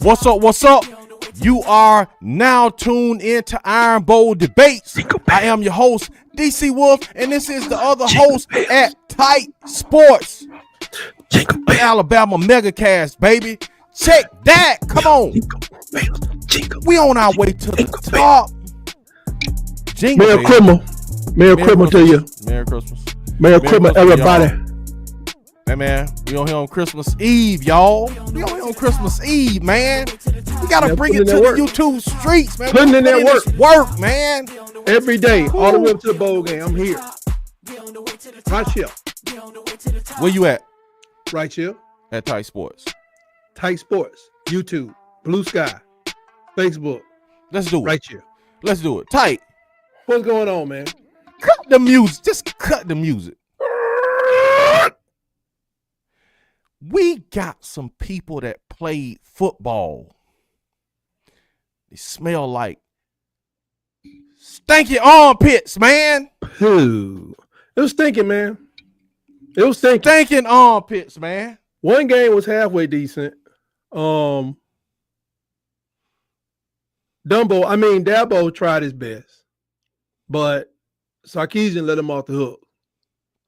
What's up? What's up? You are now tuned into Iron Bowl Debates. I am your host, DC Wolf, and this is the other host at Tight Sports. The Alabama Megacast, baby. Check that. Come on. We on our way to the top. Jingle, Merry Christmas. Merry Christmas to you. Merry Christmas. Merry Christmas, everybody. Hey, man, we on here on Christmas Eve, y'all. We on here on Christmas Eve, man. We got to bring it to the YouTube streets, man. Putting in that work, man. Every day, all the way up to the bowl game. I'm here. Right here. Where you at? Right here. At Tight Sports. Tight Sports. YouTube. Blue Sky. Facebook. Let's do it. Right here. Let's do it. Tight. What's going on, man? Cut the music. Just cut the music. We got some people that played football. They smell like stinky armpits, man. It was stinking, man. It was stinking. Stinking armpits, man. One game was halfway decent. Dabo tried his best, but Sarkisian let him off the hook.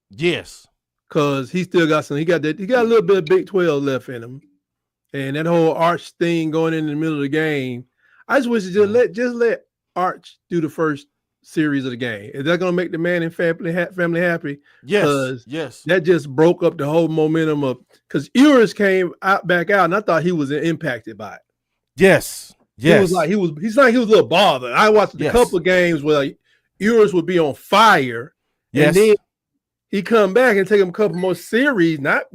Yes. Cause he still got some. He got a little bit of Big 12 left in him, and that whole Arch thing going in the middle of the game. I just wish to just let Arch do the first series of the game. Is that gonna make the man and family happy? Yes. Yes. That just broke up the whole momentum of because Ewers came back out, and I thought he was impacted by it. Yes. Yes. He was a little bothered. I watched a couple of games where Ewers would be on fire, and then he come back and take him a couple more series, not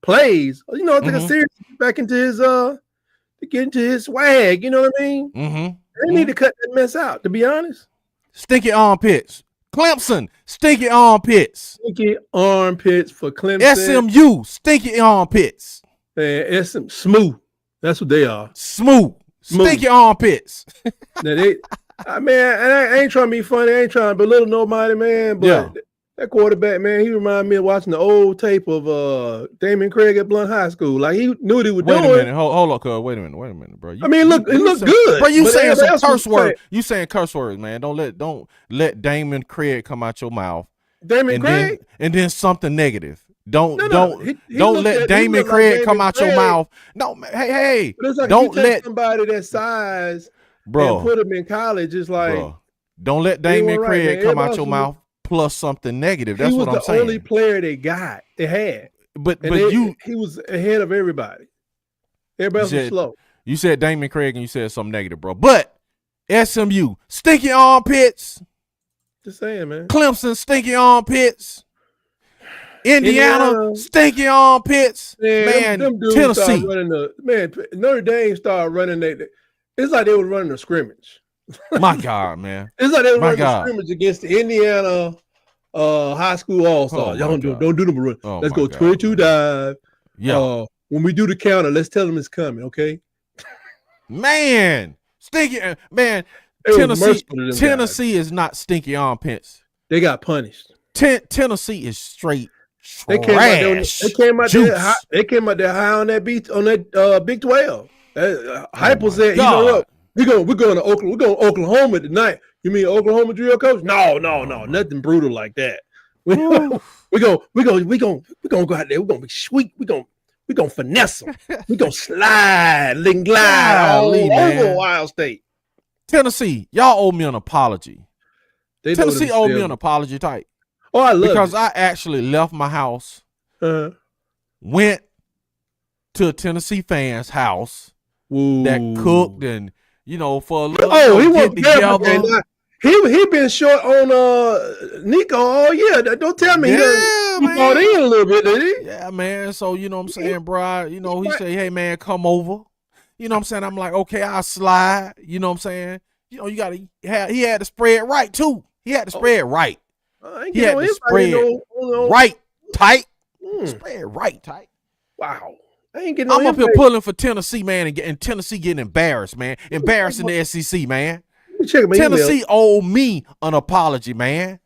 plays. You know, take a series back into his to get into his swag. You know what I mean? They need to cut that mess out. To be honest, stinky armpits. Clemson, stinky armpits. Stinky armpits for Clemson. SMU, stinky armpits. And SM smooth. That's what they are. Smooth. Stinky armpits. Now I ain't trying to be funny. I ain't trying to belittle nobody, man. But that quarterback, man, he reminded me of watching the old tape of Damon Craig at Blount High School. Like he knew what he was doing. Wait a minute, hold on, cuz. Wait a minute, bro. It looked good. Bro, you saying some curse words. You saying curse words, man. Don't let Damon Craig come out your mouth. Damon Craig? And then something negative. Don't let Damon Craig come out your mouth. No, hey. Don't let somebody that size, bro, and put him in college. It's like, bro, don't let Damon Craig come out your mouth plus something negative. That's what I'm saying. He was the only player they had. But he was ahead of everybody. Everybody was slow. You said Damon Craig and you said something negative, bro. But SMU, stinky armpits. Just saying, man. Clemson, stinky armpits. Indiana, stinky armpits. Man, them Tennessee. Notre Dame started running. It's like they were running a scrimmage. My God, man. It's like they were running a scrimmage against the Indiana high school all-stars. Y'all don't do them run. Let's go 22 dive. Yeah. When we do the counter, let's tell them it's coming, okay? Man, stinky, man. Tennessee is not stinky armpits. They got punished. Tennessee is straight trash. They came out there high on that Big 12. Hyper said, you know what? We're going to Oklahoma. We're going to Oklahoma tonight. You mean Oklahoma drill coach? No, nothing brutal like that. We're gonna go out there. We're gonna be sweet. We're gonna finesse them. We're gonna slide and glide all over Ohio State. Tennessee, y'all owe me an apology. Tennessee owed me an apology, Tight. Oh, I love it. Because I actually left my house, went to a Tennessee fan's house that cooked and, for a little he get together. He been short on Nico all year. Don't tell me he bought in a little bit, did he? Yeah, man. So, you know what I'm saying, bro? He say, hey, man, come over. You know what I'm saying? I'm like, okay, I'll slide. You know what I'm saying? He had to spread right, too. He had to spread right. He had to spread right, tight. Spread right, tight. Wow. I'm up here pulling for Tennessee, man, and Tennessee getting embarrassed, man. Embarrassing the SEC, man. Tennessee owe me an apology, man.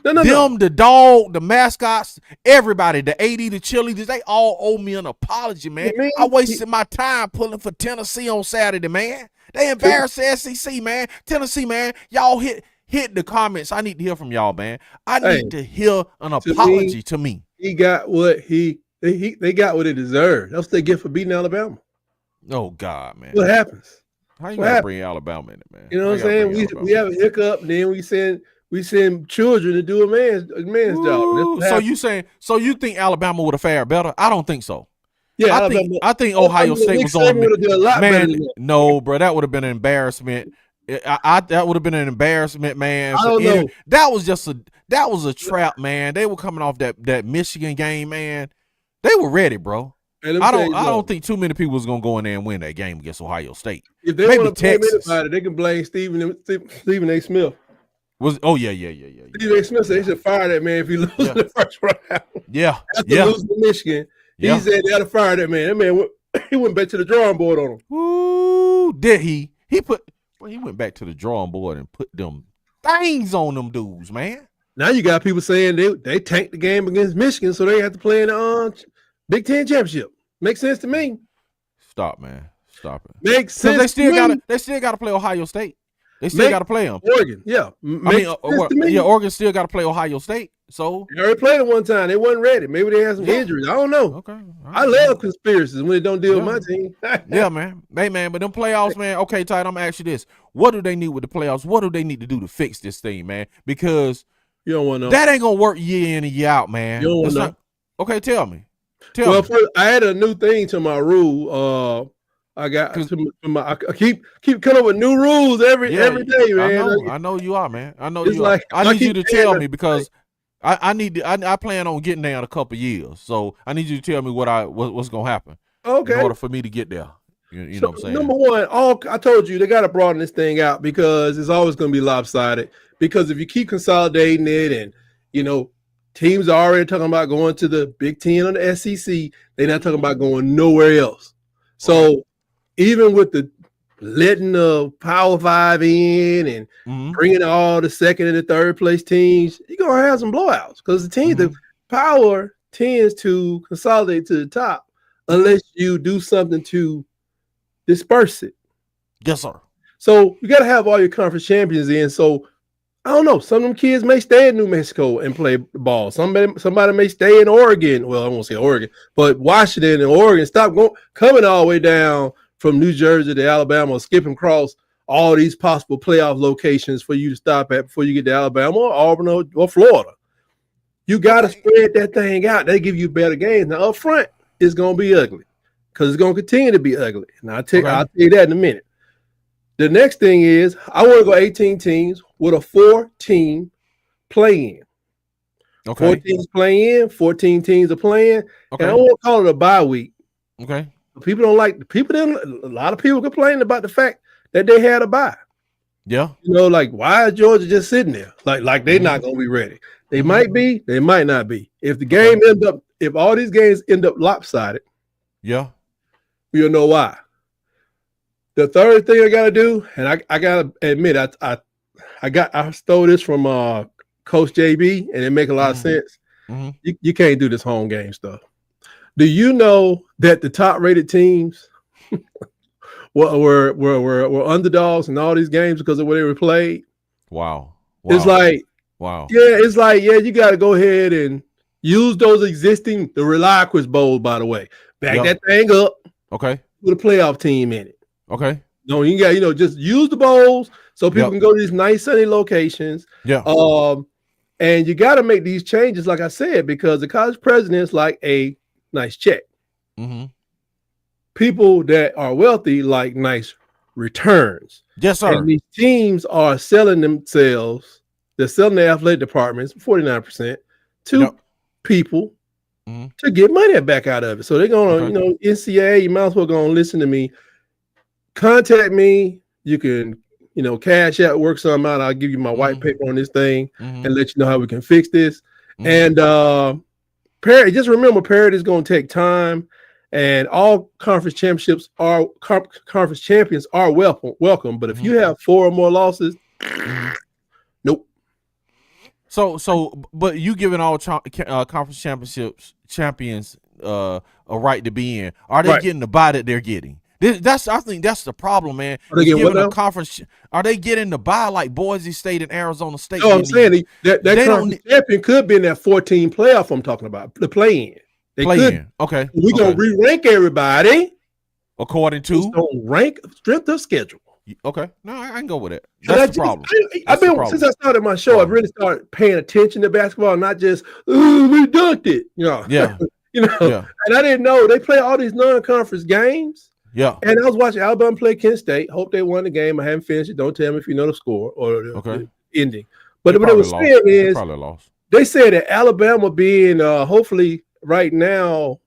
No. The dog, the mascots, everybody, the AD, the cheerleaders, they all owe me an apology, man. I wasted my time pulling for Tennessee on Saturday, man. They embarrassed the SEC, man. Tennessee, man, y'all hit the comments. I need to hear from y'all, man. I need to hear an apology to me. He got what they got what they deserved. That's what they get for beating Alabama. Oh God, man. What happens? How you gonna bring Alabama in it, man? You know what I'm saying? We have a hiccup, and then we send children to do a man's job. So you think Alabama would have fared better? I don't think so. Yeah, I think Ohio State was on man. No, bro, that would have been an embarrassment. That would have been an embarrassment, man. I don't know. That was a trap, man. They were coming off that Michigan game, man. They were ready, bro. I don't think too many people was gonna go in there and win that game against Ohio State. If they want to blame anybody, they can blame Stephen A. Smith. Yeah. Stephen A. Smith said they should fire that man if he loses the first round. Yeah. After losing to Michigan, he said they had to fire that man. That man he went back to the drawing board on him. Ooh, did he? He went back to the drawing board and put them things on them dudes, man. Now you got people saying they tanked the game against Michigan, so they have to play in the Big Ten championship. Makes sense to me. Stop, man. Stop it. Makes sense. They still got to play Ohio State. They still got to play them. Oregon, yeah. Oregon still got to play Ohio State. So they already played it one time. They wasn't ready. Maybe they had some injuries. I don't know. Okay. I love conspiracies when they don't deal with my team. Yeah, man. Hey, man. But them playoffs, man. Okay, Ty, I'm gonna ask you this: what do they need with the playoffs? What do they need to do to fix this thing, man? Because you don't want to know. That ain't gonna work year in and year out, man. You don't want to know. Okay, tell me. First, I had a new thing to my rule. I got I keep coming up with new rules every day, man. I know you are, man. I know you are. I need you to tell me because I plan on getting there in a couple years. So I need you to tell me what's gonna happen. Okay. In order for me to get there. You know what I'm saying? Number one, I told you they gotta broaden this thing out because it's always gonna be lopsided. Because if you keep consolidating it and teams are already talking about going to the Big Ten or the SEC, they're not talking about going nowhere else. So even with the letting the Power 5 in and bringing all the second and the third place teams, you're going to have some blowouts because the Power tends to consolidate to the top unless you do something to disperse it. Yes, sir. So you got to have all your conference champions in. So I don't know. Some of them kids may stay in New Mexico and play ball. Somebody may stay in Oregon. Well, I won't say Oregon, but Washington and Oregon. Stop coming all the way down from New Jersey to Alabama, skipping across all these possible playoff locations for you to stop at before you get to Alabama or Auburn or Florida. You got to spread that thing out. They give you better games. Now, up front, it's going to be ugly because it's going to continue to be ugly. And I'll tell you that in a minute. The next thing is I want to go 18 teams with a 4-team play-in. Okay. 4 teams play in, 14 teams are playing. Okay. And I won't call it a bye week. Okay. People don't like a lot of people complain about the fact that they had a bye. Yeah. Like why is Georgia just sitting there? Like they're not gonna be ready. They might be, they might not be. If the game if all these games end up lopsided, yeah, you'll know why. The third thing I gotta do, and I gotta admit, I stole this from Coach JB, and it make a lot of sense. You can't do this home game stuff. Do you know that the top rated teams were underdogs in all these games because of where they were played? Wow. It's like, you got to go ahead and use those existing, the Reliquis Bowl, by the way. Back that thing up. Okay. With a playoff team in it. Okay. No, you got, just use the bowls so people can go to these nice sunny locations. Yeah. And you got to make these changes, like I said, because the college presidents like a nice check. People that are wealthy like nice returns. Yes, sir. And these teams are selling themselves. They're selling their athletic departments 49% to people to get money back out of it. So they're going to, NCAA, you might as well go and listen to me. Contact me. You can, cash out, work something out. I'll give you my white paper on this thing and let you know how we can fix this. And parity, just remember, parity is going to take time, and all conference champions are welcome. But if you have 4 or more losses, nope. But you giving all conference champions a right to be in. Are they getting the bye that they're getting? I think that's the problem, man. Are they getting a conference? Are they getting the bye like Boise State and Arizona State? No, I'm saying that conference champion could be in that 14 playoff I'm talking about, the play-in. They could. Okay. We're going to re-rank everybody. According to? Rank strength of schedule. Okay. No, I can go with it. That's the problem. Since I started my show, I've really started paying attention to basketball, not just, we dunked it. Yeah. And I didn't know they play all these non-conference games. Yeah. And I was watching Alabama play Kent State. Hope they won the game. I haven't finished it. Don't tell me if you know the score or the ending. But what they were saying is they said that Alabama being hopefully right now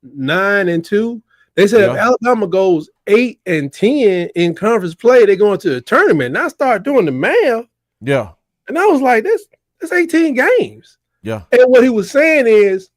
9-2. They said if Alabama goes 8-10 in conference play, they go into the tournament. And I started doing the math. Yeah. And I was like, that's 18 games. Yeah. And what he was saying is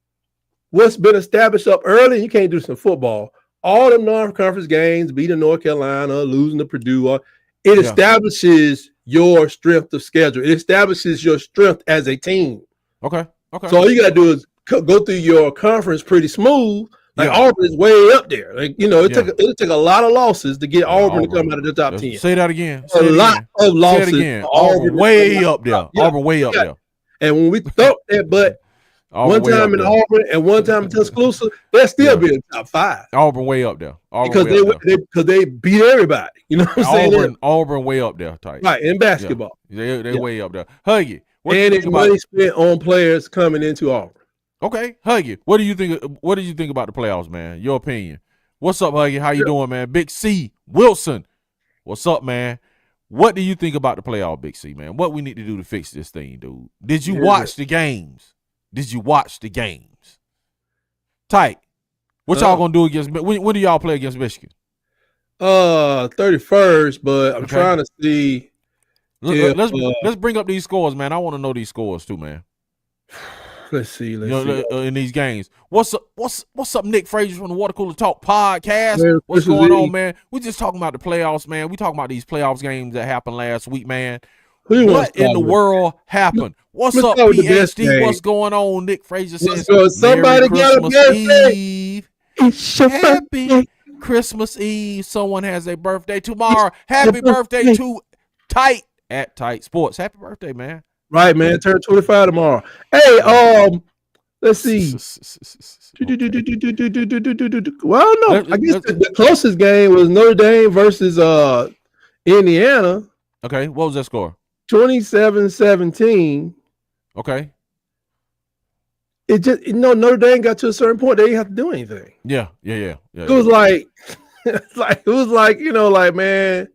what's been established up early, you can't do some football. All them non-conference games, beating North Carolina, losing to Purdue, it establishes your strength of schedule. It establishes your strength as a team. Okay. So all you got to do is go through your conference pretty smooth. Like Auburn is way up there. Like it took a lot of losses to get Auburn to come out of the top 10. Say that again. A lot of losses. Auburn way up there. Auburn way up there. And when we thought that, but one time in Auburn and one time in Tuscaloosa, they'll still be in the top 5. Auburn way up there. Because they beat everybody. You know what I'm saying? Auburn way up there, tight. Right, in basketball. Yeah. They way up there. Huggy. And it's money spent on players coming into Auburn. Okay, Huggy. What do you think about the playoffs, man? Your opinion. What's up, Huggy? How you doing, man? Big C Wilson. What's up, man? What do you think about the playoff, Big C, man? What we need to do to fix this thing, dude? Did you watch the games? Tight. What y'all gonna do against? When do y'all play against Michigan? 31st, but I'm trying to see. Let's bring up these scores, man. I want to know these scores too, man. Let's see. In these games. What's up, Nick Frazier from the Water Cooler Talk podcast? What's going on, man? We just talking about the playoffs, man. We talking about these playoffs games that happened last week, man. What in the world happened? What's up, PhD? What's going on? Nick Frazier says, somebody got a birthday. Eve. Happy Christmas Eve. Someone has a birthday tomorrow. Happy birthday to Tight at Tight Sports. Happy birthday, man. Right, man. Turn 25 tomorrow. Hey, let's see. Well, no. I guess the closest game was Notre Dame versus Indiana. Okay, what was that score? 27-17. Okay. It just Notre Dame got to a certain point they didn't have to do anything. Yeah. It was like, man,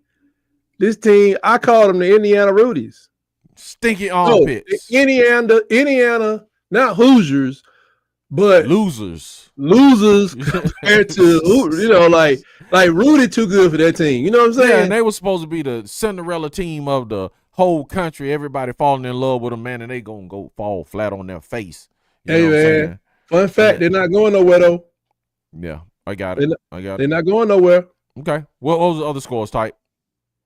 this team, I called them the Indiana Rudies. Stinky armpits. Indiana, not Hoosiers, but losers compared to like Rudy too good for that team. You know what I'm saying? Yeah, and they were supposed to be the Cinderella team of the whole country. Everybody falling in love with them, man, and they gonna go fall flat on their face. Hey, man. Fun fact, they're not going nowhere though. Yeah, I got it. They're not going nowhere. Okay. What was the other scores, Type?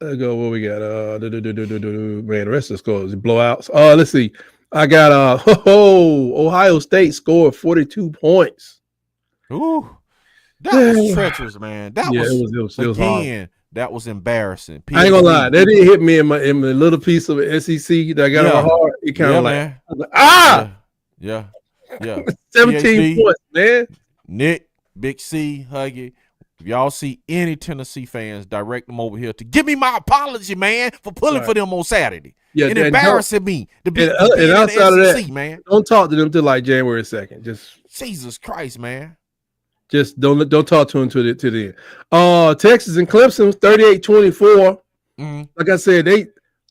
Let's go. What we got? Man, the rest of the scores blowouts. Let's see. I got Ohio State scored 42 points. Ooh, that was treacherous, man. That was again. Hard. That was embarrassing. I ain't gonna lie, that didn't hit me in my little piece of SEC that I got on my heart. It kind of Yeah. 17 PhD, points, man. Nick, Big C, Huggy. If y'all see any Tennessee fans, direct them over here to give me my apology, man, for pulling for them on Saturday. Yeah, and embarrassing me to be and outside of that, man. Don't talk to them till like January 2nd. Just Jesus Christ, man. Just don't talk to them to the end. Texas and Clemson 38-24. Like I said,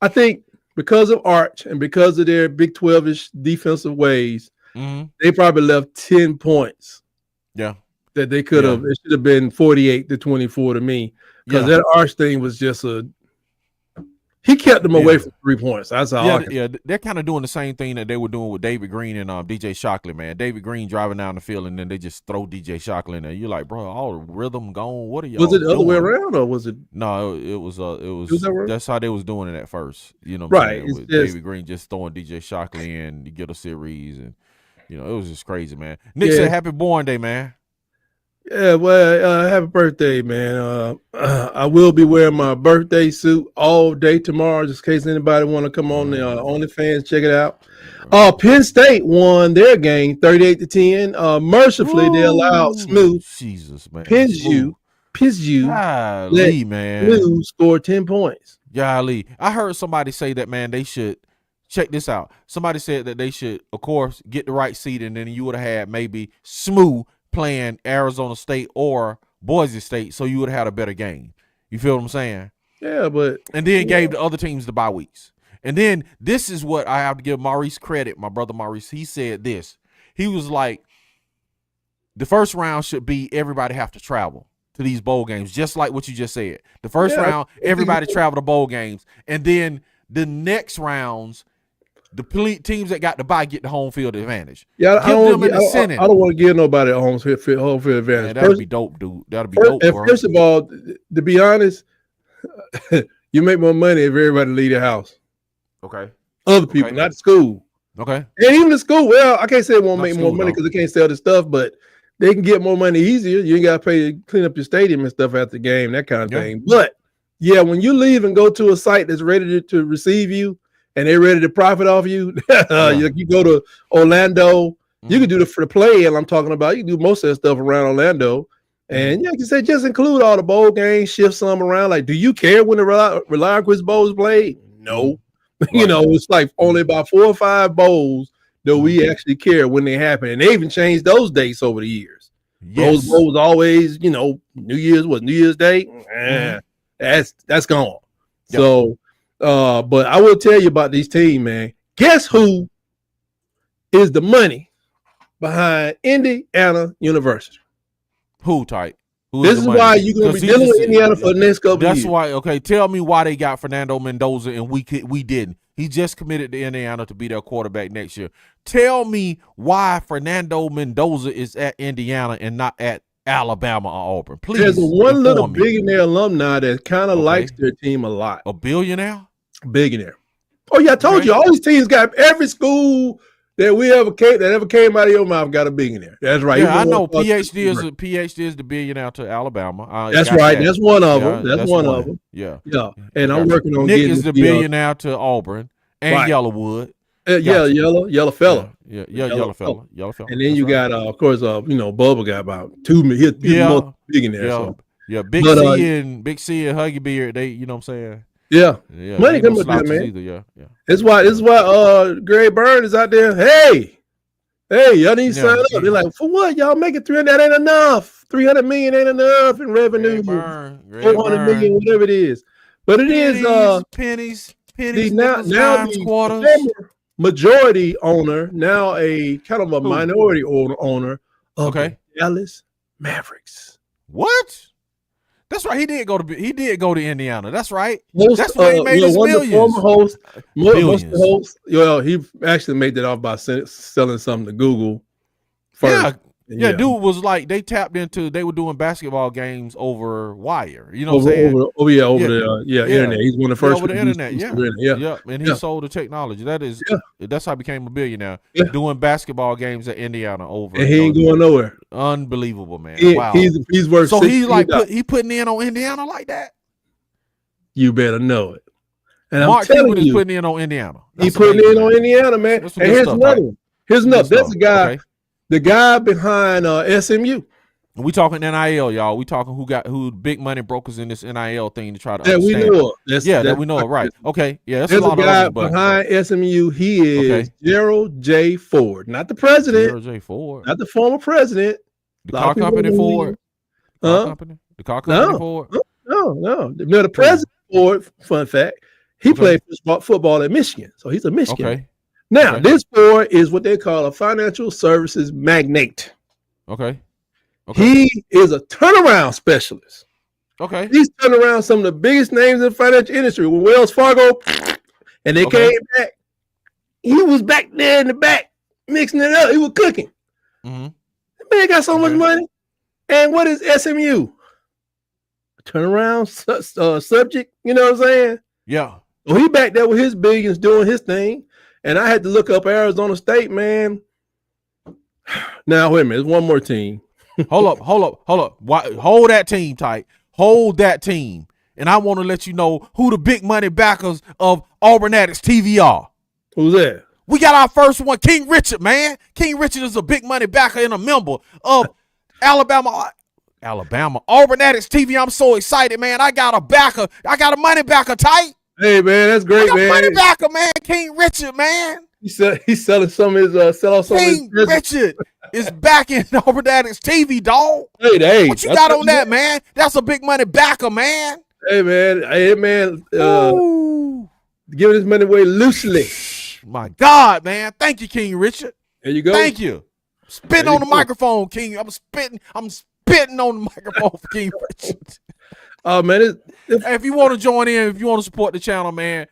I think because of Arch and because of their Big 12-ish defensive ways, they probably left 10 points. Yeah. That they could have. It should have been 48-24 to me, because that Arch thing was just He kept them away from 3 points. That's all. They're kind of doing the same thing that they were doing with David Green and DJ Shockley, man. David Green driving down the field and then they just throw DJ Shockley in there. You're like, bro, all the rhythm gone. What are y'all? Was it the other way around or was it? No, it was. That's how they was doing it at first. You know, right? With David Green just throwing DJ Shockley in to get a series, and it was just crazy, man. Nick said, "Happy Born Day, man." Yeah, well, happy birthday, man. I will be wearing my birthday suit all day tomorrow, just in case anybody want to come on the OnlyFans, check it out. Penn State won their game 38-10. Mercifully, they allowed Smooth. Jesus, man. Pinsue, golly, man. Smooth scored 10 points. Golly. I heard somebody say that, man, they should check this out. Somebody said that they should, of course, get the right seed, and then you would have had maybe Smooth playing Arizona State or Boise State, so you would have had a better game. You feel what I'm saying? Yeah, but and then gave the other teams the bye weeks. And then this is what I have to give Maurice credit, my brother Maurice. He said this. He was like, the first round should be everybody have to travel to these bowl games, just like what you just said. The first round, everybody travel to bowl games, and then the next rounds, the teams that got the bye get the home field advantage. Yeah, I don't want to give nobody a home field advantage. Man, that'd be dope, dude. That'd be dope. And first of all, to be honest, you make more money if everybody leave the house. Okay. Other people, not the school. Okay. And even the school, well, I can't say it won't make more money because they can't sell the stuff, but they can get more money easier. You ain't got to pay to clean up your stadium and stuff after the game, that kind of thing. But yeah, when you leave and go to a site that's ready to receive you, and they're ready to profit off you. You go to Orlando, you can do the play, and I'm talking about you can do most of that stuff around Orlando. And like you said, just include all the bowl games, shift some around. Like, do you care when the Reliant Quiz Bowl is played? No. It's like only about 4 or 5 bowls that we actually care when they happen. And they even changed those dates over the years. Those bowls always, New Year's Day? That's gone. Yep. So but I will tell you about these teams, man. Guess who is the behind Indiana University? Who, Type? This is why you're going to be dealing with Indiana for the next couple of years. That's why, okay, tell me why they got Fernando Mendoza and we didn't. He just committed to Indiana to be their quarterback next year. Tell me why Fernando Mendoza is at Indiana and not at Alabama or Auburn. Please. There's one little billionaire alumni that kind of likes their team a lot. A billionaire? Billionaire. Oh yeah, I told you all these teams got every school that ever came out of your mouth got a billionaire. That's right. Yeah, I know. PhD is the billionaire to Alabama. That's right. That. That's one of them. That's one of them. Yeah. And I'm working on Nick is the billionaire to Auburn and Yellowwood. Yellow fella. Yeah, yellow fella. And then you got, of course, Bubba got about 2 million. Billionaire. Yeah, Big C and Huggy Beard. They, you know what I'm saying. Yeah. Money coming with that, man. Either. Yeah. This is why Gray Byrne is out there. Hey, y'all need to sign up. They're like, for what? Y'all making 300? That ain't enough. 300 million ain't enough in revenue. 400 million, whatever it is. But it is pennies. Now the majority owner, now a kind of a minority owner of the Dallas Mavericks. What? That's right. He did go to Indiana. That's right. That's where he made his millions. Former host, he actually made that off by selling something to Google first. Yeah, dude was like they were doing basketball games over wire. You know what I'm saying? Over the internet. He's one of the first over the internet. And he sold the technology. That's how he became a billionaire. Doing basketball games at Indiana over. And he ain't going nowhere. Unbelievable, man. Wow. He's worth. So he's like he putting in on Indiana like that. You better know it. And Mark Cuban is putting in on Indiana. He's putting in on Indiana, man. And here's another one. Here's another. That's the guy. Okay. The guy behind SMU. We talking NIL, y'all. We talking who big money brokers in this NIL thing to try to understand. We know it. That we know it, right. Okay. Yeah, that's a lot of guy behind SMU. He is Gerald J. Ford. Not the president. Gerald J. Ford. Not the former president. The car company Ford. The car company Ford. No. No, the president Ford, fun fact, he played football at Michigan. So he's a Michigan. Okay. Now, this Ford is what they call a financial services magnate. Okay. He is a turnaround specialist. Okay. He's turned around some of the biggest names in the financial industry with Wells Fargo, and they came back. He was back there in the back mixing it up. He was cooking. Mm-hmm. The man got so much money. And what is SMU? Turnaround subject. You know what I'm saying? Yeah. Well, he back there with his billions doing his thing. And I had to look up Arizona State, man. Now, wait a minute. There's one more team. Hold up. Hold that team tight. Hold that team. And I want to let you know who the big money backers of Auburn ADDICTS-TV are. Who's that? We got our first one, King Richard, man. King Richard is a big money backer and a member of Auburn ADDICTS-TV. I'm so excited, man. I got a backer. I got a money backer, tight. Hey, man, that's great, man. Money backer, man. King Richard, man. He's selling some of his King Richard is backing Auburn ADDICTS-TV, dog. Hey, what you got on that, man? That's a big money backer, man. Hey, man. Giving his money away loosely. My God, man. Thank you, King Richard. There you go. Thank you. Spitting on the microphone, King. I'm spitting on the microphone for King Richard. Oh, man. If you want to join in, if you want to support the channel, man,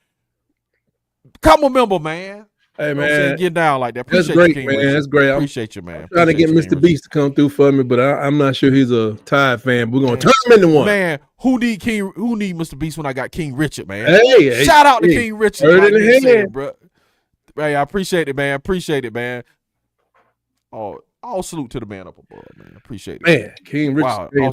become a member, man. Hey, man. Get down like that. Appreciate That's great, you, King man. Richard. That's great. Appreciate you, man. I'm trying to get Mr. Beast to come through for me, but I'm not sure he's a Tide fan. We're going to turn him into one. Man, who need Mr. Beast when I got King Richard, man? Hey, shout out to King Richard. Heard it in the hand, bro. Hey, I appreciate it, man. Oh, all salute to the man up above, man. Appreciate it. Man, King Richard. Wow.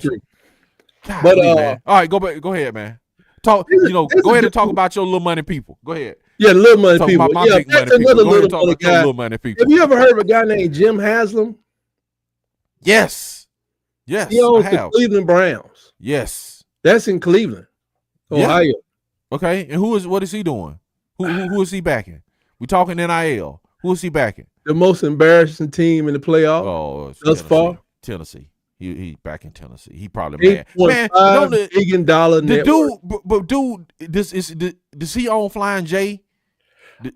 But man. All right, go ahead, man. Talk. Go ahead and talk about your little money people. Go ahead. Yeah, little money talk people. Yeah, that's another little money people. Have you ever heard of a guy named Jim Haslam? Yes. He owns the Cleveland Browns. Yes. That's in Cleveland, Ohio. Yeah. Okay, and what is he doing? Who is he backing? We talking NIL. Who is he backing? The most embarrassing team in the playoff. Oh, thus far. Tennessee. He back in Tennessee. He probably mad. Man, $8.5 billion the dude, does he own Flying J?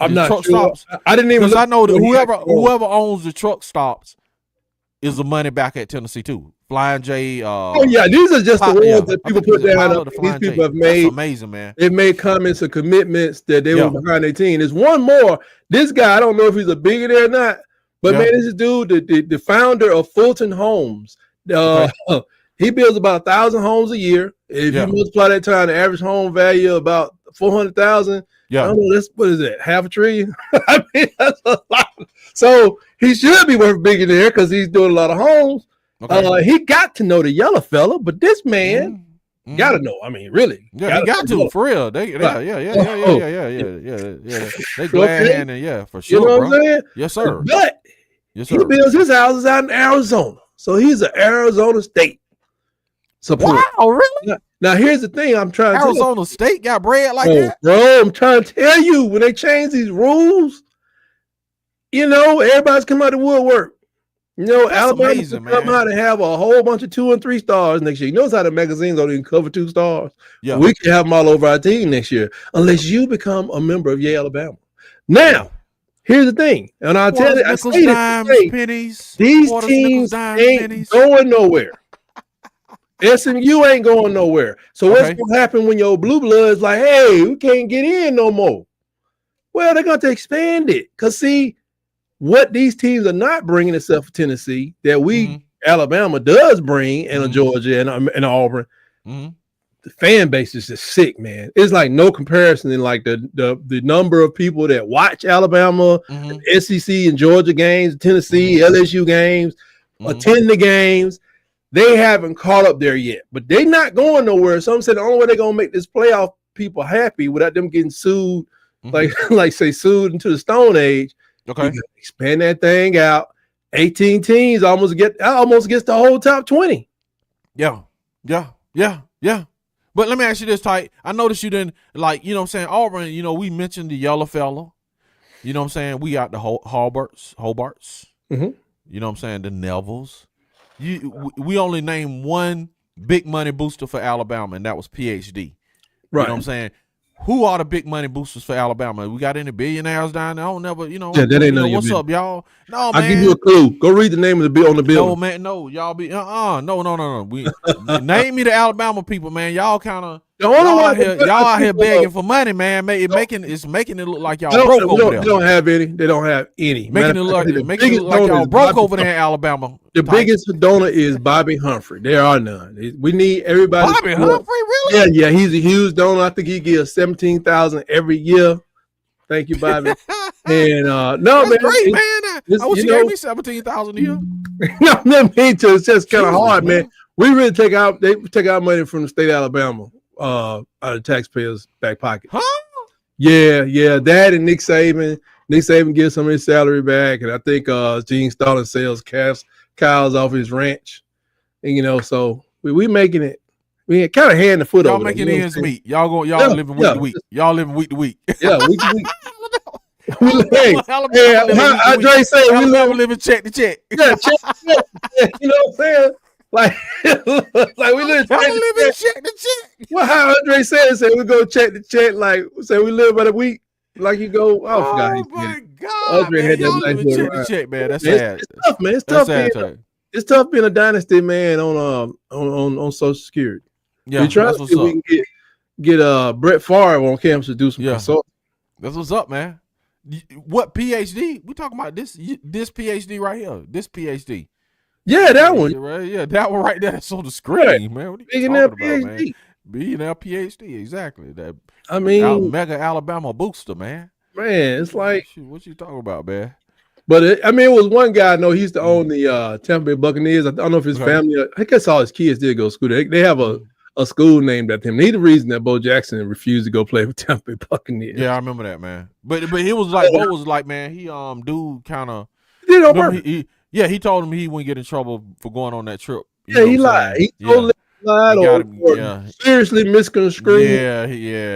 I'm not sure. Stops? I didn't even. Because I know that whoever owns the truck stops is the money back at Tennessee too. Flying J. Oh yeah, these are just the ones that people put down. These people have made. That's amazing, man. They've made comments or commitments that they were behind their team. There's one more. This guy, I don't know if he's a billionaire or not, but man, this is dude, the founder of Fulton Homes. He builds about 1,000 homes a year. If you multiply that time, the average home value about 400,000. Yeah, I don't know. What is it? $500 billion? I mean, that's a lot. So he should be worth billionaire because he's doing a lot of homes. Okay. He got to know the yellow fella, but this man got to know. I mean, really? Yeah, he got to for real. Yeah. They glad handing, for sure. You know what I'm saying? Yes, sir. But he builds his houses out in Arizona, so he's an Arizona State supporter. Wow, really? Now here's the thing. I'm trying to Arizona State got bread like that, bro. I'm trying to tell you, when they change these rules, everybody's come out of the woodwork. Alabama's come out to have a whole bunch of 2 and 3 stars next year. You notice how the magazines don't even cover 2 stars. Yeah, we can have them all over our team next year, unless you become a member of Yale, Alabama. Now, here's the thing, and I'll tell you, I say this: these teams ain't going nowhere. SMU ain't going nowhere. So what's going to happen when your blue blood's like, hey, we can't get in no more? Well, they're going to expand it. Because, see, what these teams are not bringing, except for Tennessee, that Alabama does bring, and Georgia and Auburn, the fan base is just sick, man. It's like no comparison in like the number of people that watch Alabama, SEC and Georgia games, Tennessee, LSU games, attend the games. They haven't caught up there yet, but they're not going nowhere. So I'm saying the only way they're gonna make this playoff people happy without them getting sued, like say sued into the Stone Age. Okay, expand that thing out. 18 teams almost gets the whole top 20. Yeah. But let me ask you this, Tight. I noticed you didn't Auburn. We mentioned the yellow fella. You know what I'm saying? We got the Hobarts. You know what I'm saying? The Nevilles. We only named one big money booster for Alabama, and that was PhD. Right. You know what I'm saying? who are the big money boosters for Alabama? We got any billionaires down there? I don't never, Yeah, that ain't none of your what's up, y'all? No, I'll man. give you a clue. Go read the name of the bill on the bill. No, man, no, y'all be no. We name me the Alabama people, man. Y'all kind of y'all out here begging for money, man. It's making it look like y'all broke over there. They don't have any. They don't have any. Making it look like y'all broke over there in Alabama. The biggest donor is Bobby Humphrey. There are none. We need everybody. Bobby Humphrey, really? Yeah. He's a huge donor. I think he gives $17,000 every year. Thank you, Bobby. And no, that's man, great, man. I wish you gave me $17,000 a year. No, it's just kind of hard, man. We really take out money from the state of Alabama out of taxpayers' back pocket. Huh? Yeah. That and Nick Saban. Nick Saban gives some of his salary back, and I think Gene Stallings sells cows off his ranch. And so we making it. We kind of hand the foot y'all over. Y'all making ends meet. Y'all living week to week. Y'all living week to week. Yeah, week to week. Andre say we living check to check. Yeah, check to check. Yeah, you know what I'm saying? Like we live check to check. Well, how Andre said we go check to check. Like say we live by the week. Like you go. Oh my God! Andre had that nice check to check, man. That's sad. It's tough, man. It's tough being a dynasty man on Social Security. Yeah, we try to see if we can get Brett Favre on campus to do some consulting. That's what's up, man. What PhD? We talking about this PhD right here. This PhD. Yeah, that one. Yeah, that one right there. That's on the screen, man. What are you talking about, man? Billionaire PhD, exactly. That mega Alabama booster, man. Man, it's like what you talking about, man? But it was one guy. I know he used to own the Tampa Bay Buccaneers. I don't know if his family. I guess all his kids did go to school. They have a school named after him. He's the reason that Bo Jackson refused to go play for Tampa Bay Buccaneers. Yeah, I remember that, man. But he was like, Bo was like, man, he dude kind of. He told him he wouldn't get in trouble for going on that trip. Yeah, he lied. He totally lied or seriously misconstrued. Yeah,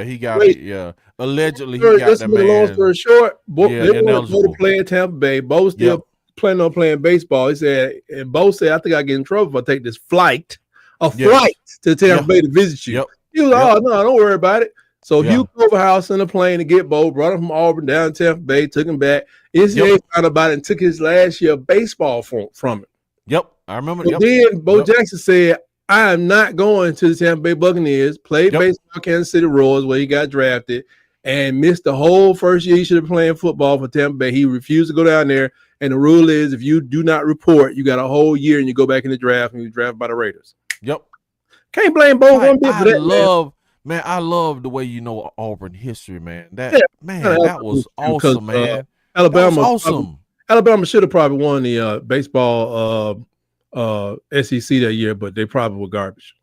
he got it. Yeah, allegedly he got that man. Long story short, Bo to play in Tampa Bay. Bo still planning on playing baseball. He said, and Bo said, I think I get in trouble if I take this flight to Tampa Bay to visit you. He was like, oh no, don't worry about it. So Hugh Overhouse in a plane to get Bo, brought him from Auburn down to Tampa Bay, took him back. NCAA found about it and took his last year of baseball from it. Yep, I remember. So then Bo Jackson said, I am not going to the Tampa Bay Buccaneers, played baseball Kansas City Royals where he got drafted, and missed the whole first year he should have been playing football for Tampa Bay. He refused to go down there, and the rule is if you do not report, you got a whole year and you go back in the draft and you drafted by the Raiders. Yep. Can't blame Bo one bit for that. I love the way you know Auburn history, man. That was awesome, man. Alabama, that was awesome. Alabama should have probably won the baseball SEC that year, but they probably were garbage.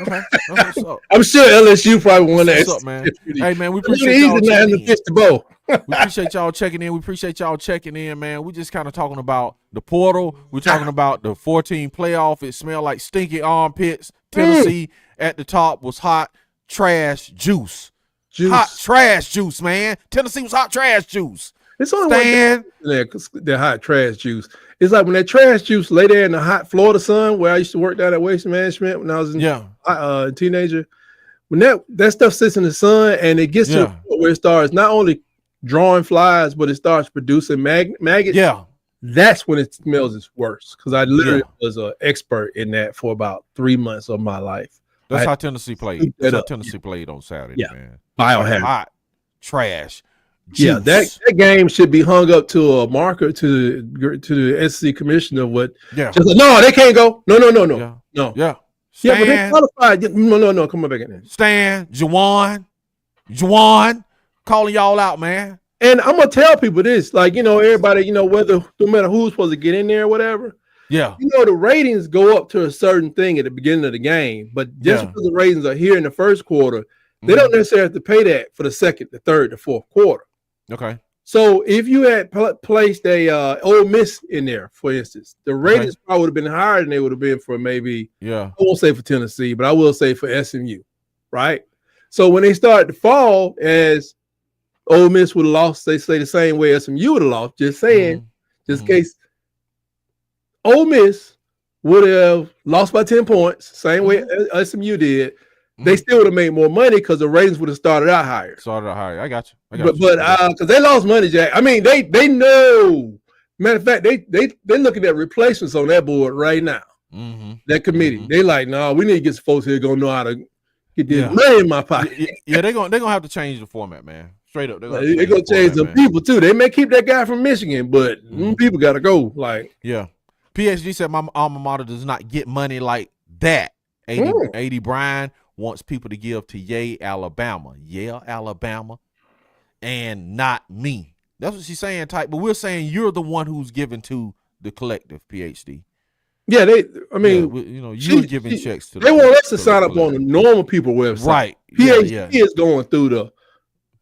Okay. That's what's up. I'm sure LSU probably won that. What's up, man? Hey, man, we appreciate y'all checking in. We appreciate y'all checking in. We appreciate y'all checking in, man. We just kind of talking about the portal. We're talking about the 14 playoff. It smelled like stinky armpits. Tennessee at the top was hot trash juice. Hot trash juice, man. Tennessee was hot trash juice. It's only the hot trash juice. It's like when that trash juice lay there in the hot Florida sun, where I used to work down at Waste Management when I was a teenager. When that stuff sits in the sun and it gets to where it starts not only drawing flies, but it starts producing maggots. Yeah, that's when it smells its worst. Because I literally was an expert in that for about 3 months of my life. That's how Tennessee played. That's how Tennessee played on Saturday, man. Biohazard. Hot trash. Juice. Yeah, that game should be hung up to a marker to the SEC commissioner. What? Yeah. Just like, no, they can't go. No. Yeah. Stan, but they qualified. No. Come on back in there. Stan, Juwan, calling y'all out, man. And I'm gonna tell people this, like everybody, whether no matter who's supposed to get in there or whatever. Yeah. The ratings go up to a certain thing at the beginning of the game, but just because the ratings are here in the first quarter, they don't necessarily have to pay that for the second, the third, the fourth quarter. Okay. So if you had placed a Ole Miss in there, for instance, the ratings probably would have been higher than they would have been for maybe, I won't say for Tennessee, but I will say for SMU, right? So when they started to fall, as Ole Miss would have lost, they say the same way SMU would have lost, just saying, just in case Ole Miss would have lost by 10 points, same way SMU did. they still would have made more money because the ratings would have started out higher. I got you. But because they lost money, Jack. I mean, they know. Matter of fact, they looking at replacements on that board right now. That committee, they like, no, we need to get some folks here gonna know how to get this money in my pocket. Yeah, they're gonna have to change the format, man. Straight up, they're gonna change the people too. They may keep that guy from Michigan, but people gotta go. Like, PhD said my alma mater does not get money like that. AD Bryan wants people to give to Yale, Alabama, and not me. That's what she's saying, type. But we're saying you're the one who's giving to the collective, PhD. Yeah, you're giving checks to. They want us to sign up on the normal people website, right? PhD is going through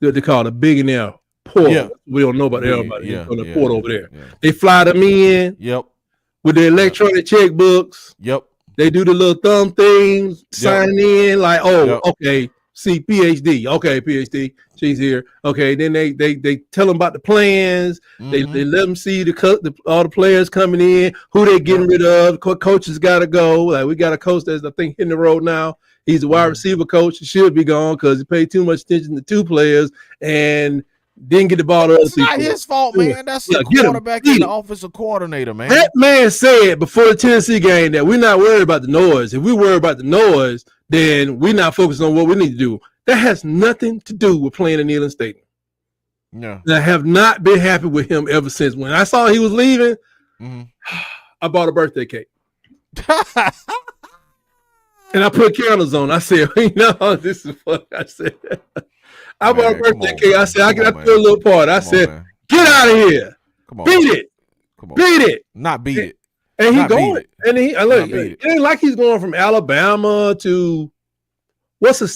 they call the billionaire portal. We don't know about everybody on the portal over there. They fly them in. With the electronic checkbooks. They do the little thumb things, signing in like, okay. See, PhD. Okay, PhD. She's here. Okay, then they tell them about the plans. They let them see all the players coming in, who they getting rid of. Coaches got to go. Like, we got a coach that's, I think, hitting the road now. He's a wide receiver coach. He should be gone because he paid too much attention to two players and didn't get the ball to other people. It's not his fault, man. That's the quarterback and the offensive coordinator, man. That man said before the Tennessee game that we're not worried about the noise. If we worry about the noise, then we're not focused on what we need to do. That has nothing to do with playing in Neyland Stadium. And I have not been happy with him ever since. When I saw he was leaving, I bought a birthday cake. And I put candles on. I said, this is fun. I said, I bought a birthday cake. I said, I got to do a little part. I said, get out of here. Beat it. Beat it. Not beat it. And he going. And it ain't like he's going from Alabama to what's a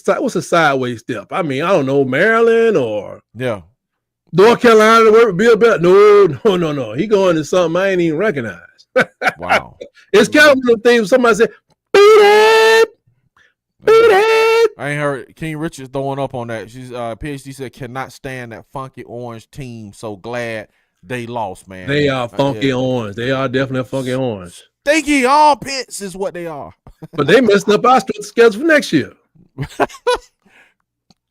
sideways step? I mean, I don't know, Maryland or North Carolina to work with Bill Belt. No. He going to something I ain't even recognize. Wow. It's kind of the thing somebody said, beat it. Beat it. I ain't heard King Richards throwing up on that. She's PhD said cannot stand that funky orange team. So glad they lost, man. They are funky orange. They are definitely funky orange. Stinky armpits is what they are. But they messed up our schedule for next year.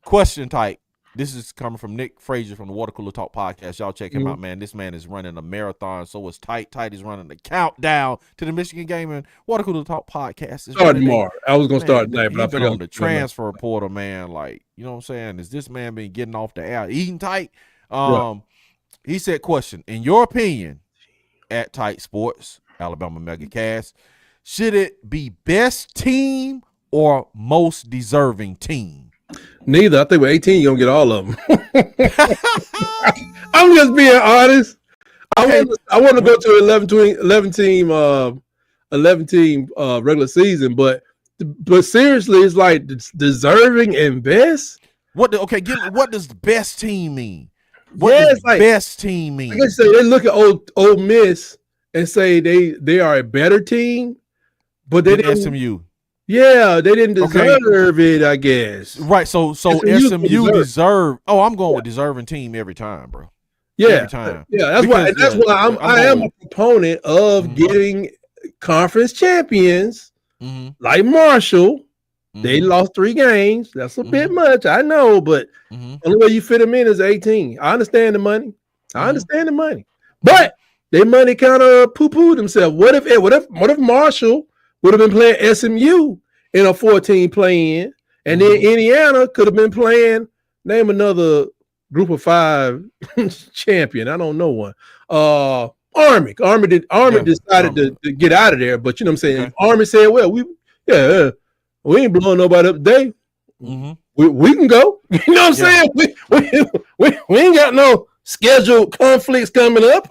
Question type. This is coming from Nick Frazier from the Water Cooler Talk podcast. Y'all check him out, man. This man is running a marathon. So it's tight. Tight is running the countdown to the Michigan game, and Water Cooler Talk podcast is start tomorrow. I was gonna start tonight, but I forgot on the transfer portal, man. Like, you know what I'm saying? Is this man been getting off the air eating tight? He said, question, in your opinion, at Tight Sports, Alabama Megacast, should it be best team or most deserving team? Neither. I think with 18, you're going to get all of them. I'm just being honest. I want to go to 11 team regular season, but seriously, it's like deserving and best. What does best team mean? What does best team mean? Like I say, they look at Ole Miss and say they are a better team, but they didn't. SMU. Yeah, they didn't deserve it, I guess. Right. So SMU deserve. Oh, I'm going with deserving team every time, bro. Yeah, every time. Yeah, that's why I am a proponent of getting conference champions like Marshall. They lost 3 games. That's a bit much, I know, but the only way you fit them in is 18. I understand the money. But their money kind of poo-pooed themselves. What if Marshall would have been playing SMU in a 14 play-in, and then Indiana could have been playing, name another group of 5 champion. I don't know one. Army decided to get out of there, but you know what I'm saying? Army said, well, we ain't blowing nobody up today. We can go. You know what I'm saying? We ain't got no scheduled conflicts coming up.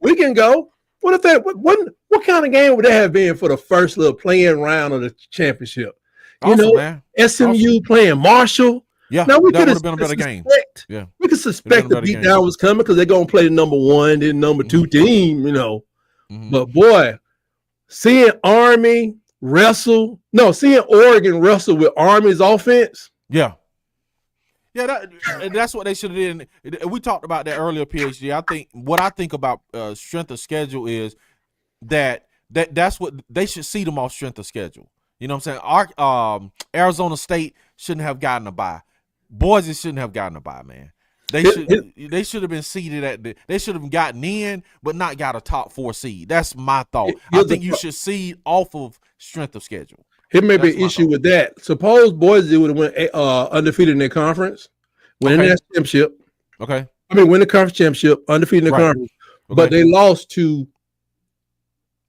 We can go. What kind of game would that have been for the first little playing round of the championship? SMU playing Marshall. Yeah, now we could have been a better game. We could suspect the beatdown was coming because they're gonna play the number 1, then number 2 team. But boy, seeing Oregon wrestle with Army's offense. That's what they should have did. We talked about that earlier, PhD. I think about strength of schedule is that's what they should see them off strength of schedule. You know what I'm saying? Arizona State shouldn't have gotten a bye. Boise shouldn't have gotten a bye, man. They should have been seeded they should have gotten in, but not got a top 4 seed. That's my thought. I think you should seed off of strength of schedule. Here may be an issue with that. Suppose Boise would have went undefeated in their conference, win the championship. Okay. I mean, win the conference championship, undefeated in the conference, but they lost to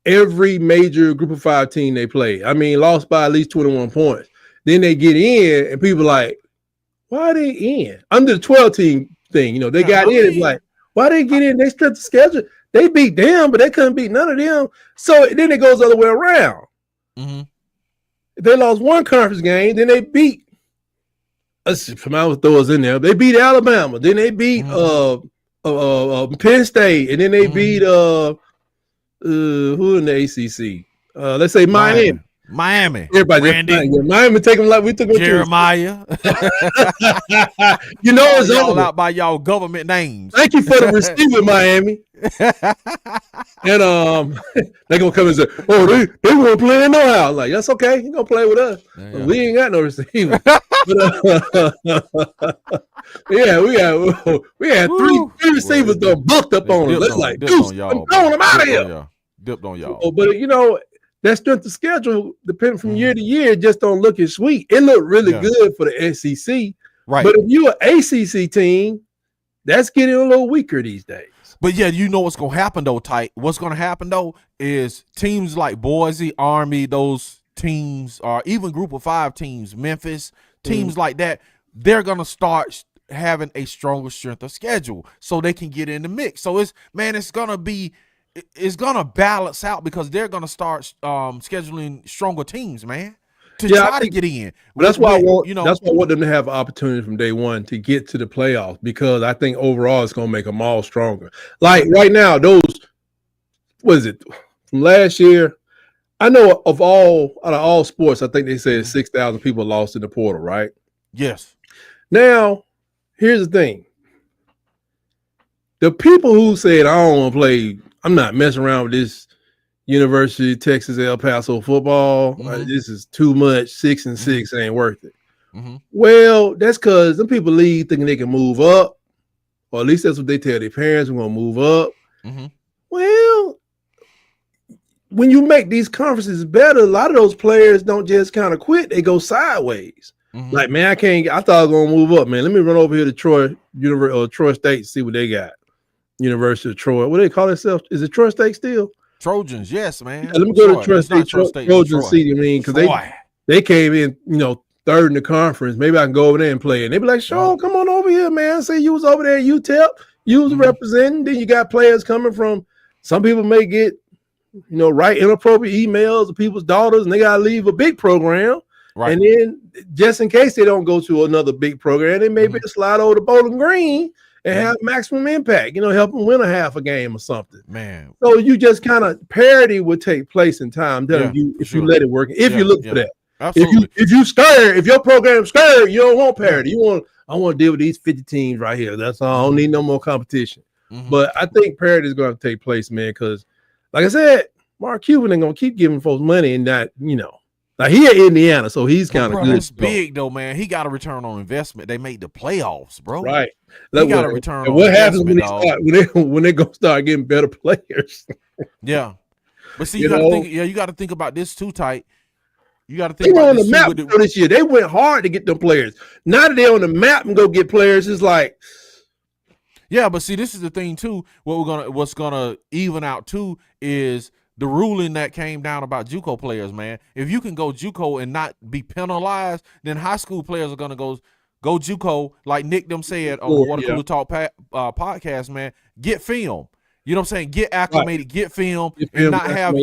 every major Group of 5 team they played. I mean, lost by at least 21 points. Then they get in, and people are like, why are they in? Under the 12 team thing, you know, they got in. It's like, why they get in? They strength of schedule. They beat them, but they couldn't beat none of them. So then it goes the other way around. Mm-hmm. If they lost one conference game, then they beat. From out throw us in there. They beat Alabama. Then they beat Penn State, and then they beat who in the ACC? Let's say Miami. Everybody, Miami take them like we took them. Jeremiah. You know it's all out by y'all government names. Thank you for the receiver, Miami. And they gonna come and say, "Oh, they won't play in no house." Like, that's okay. You gonna play with us? Yeah. We ain't got no receiver. But, yeah, we had three receivers done booked up on us. Let's like, deuce, I'm throwing them out of here. Dipped on y'all. But you know, that strength of schedule, depending from year to year, just don't look as sweet. It looked really good for the SEC, right? But if you're an ACC team, that's getting a little weaker these days. But yeah, you know what's gonna happen though, Tight. What's gonna happen though is teams like Boise, Army, those teams, or even Group of 5 teams, Memphis, teams like that, they're gonna start having a stronger strength of schedule so they can get in the mix. So it's gonna balance out because they're gonna start scheduling stronger teams, man, to try to get in. But that's why I want them to have an opportunity from day one to get to the playoffs, because I think overall it's gonna make them all stronger. Like right now, those from last year? I know out of all sports, I think they said 6,000 people lost in the portal, right? Yes. Now, here's the thing. The people who said, I don't want to play, I'm not messing around with this University of Texas El Paso football. This is too much. 6-6 ain't worth it. Well, that's because some people leave thinking they can move up, or at least that's what they tell their parents. We're going to move up. Well, when you make these conferences better, a lot of those players don't just kind of quit. They go sideways. Like, man, I thought I was going to move up, man. Let me run over here to Troy State and see what they got. University of Troy. What do they call themselves? Is it Troy State still? Trojans, yes, man. Yeah, let me go to Troy State. Trojans see, I mean, because they came in, third in the conference. Maybe I can go over there and play. And they be like, sure, come on over here, man. Say you was over there at UTEP. You was representing. Then you got players coming from, some people may get, write inappropriate emails of people's daughters, and they got to leave a big program. Right. And then just in case they don't go to another big program, they maybe slide over to Bowling Green and have maximum impact, help them win a half a game or something. Man. So you just kind of parity would take place in time if you let it work. If you look for that. Absolutely. If you scared, if your program's scared, you don't want parity. I want to deal with these 50 teams right here. That's all. I don't need no more competition. But I think parity is going to take place, man, because like I said, Mark Cuban ain't going to keep giving folks money and not, Like he at Indiana, so he's kind of good. That's big though, man. He got a return on investment. They made the playoffs, bro. Right. He got a return on what happens when they gonna start getting better players? Yeah. But see, you gotta think about this too, Tight. You gotta think about on the map this year. They went hard to get them players. Now that they're on the map and go get players, it's like, yeah, but see, this is the thing too. What's gonna even out too is the ruling that came down about JUCO players, man. If you can go JUCO and not be penalized, then high school players are gonna go JUCO, like Nick them said on the Water Cooler Talk podcast, man. Get film. You know what I'm saying? Get acclimated, get film, and not have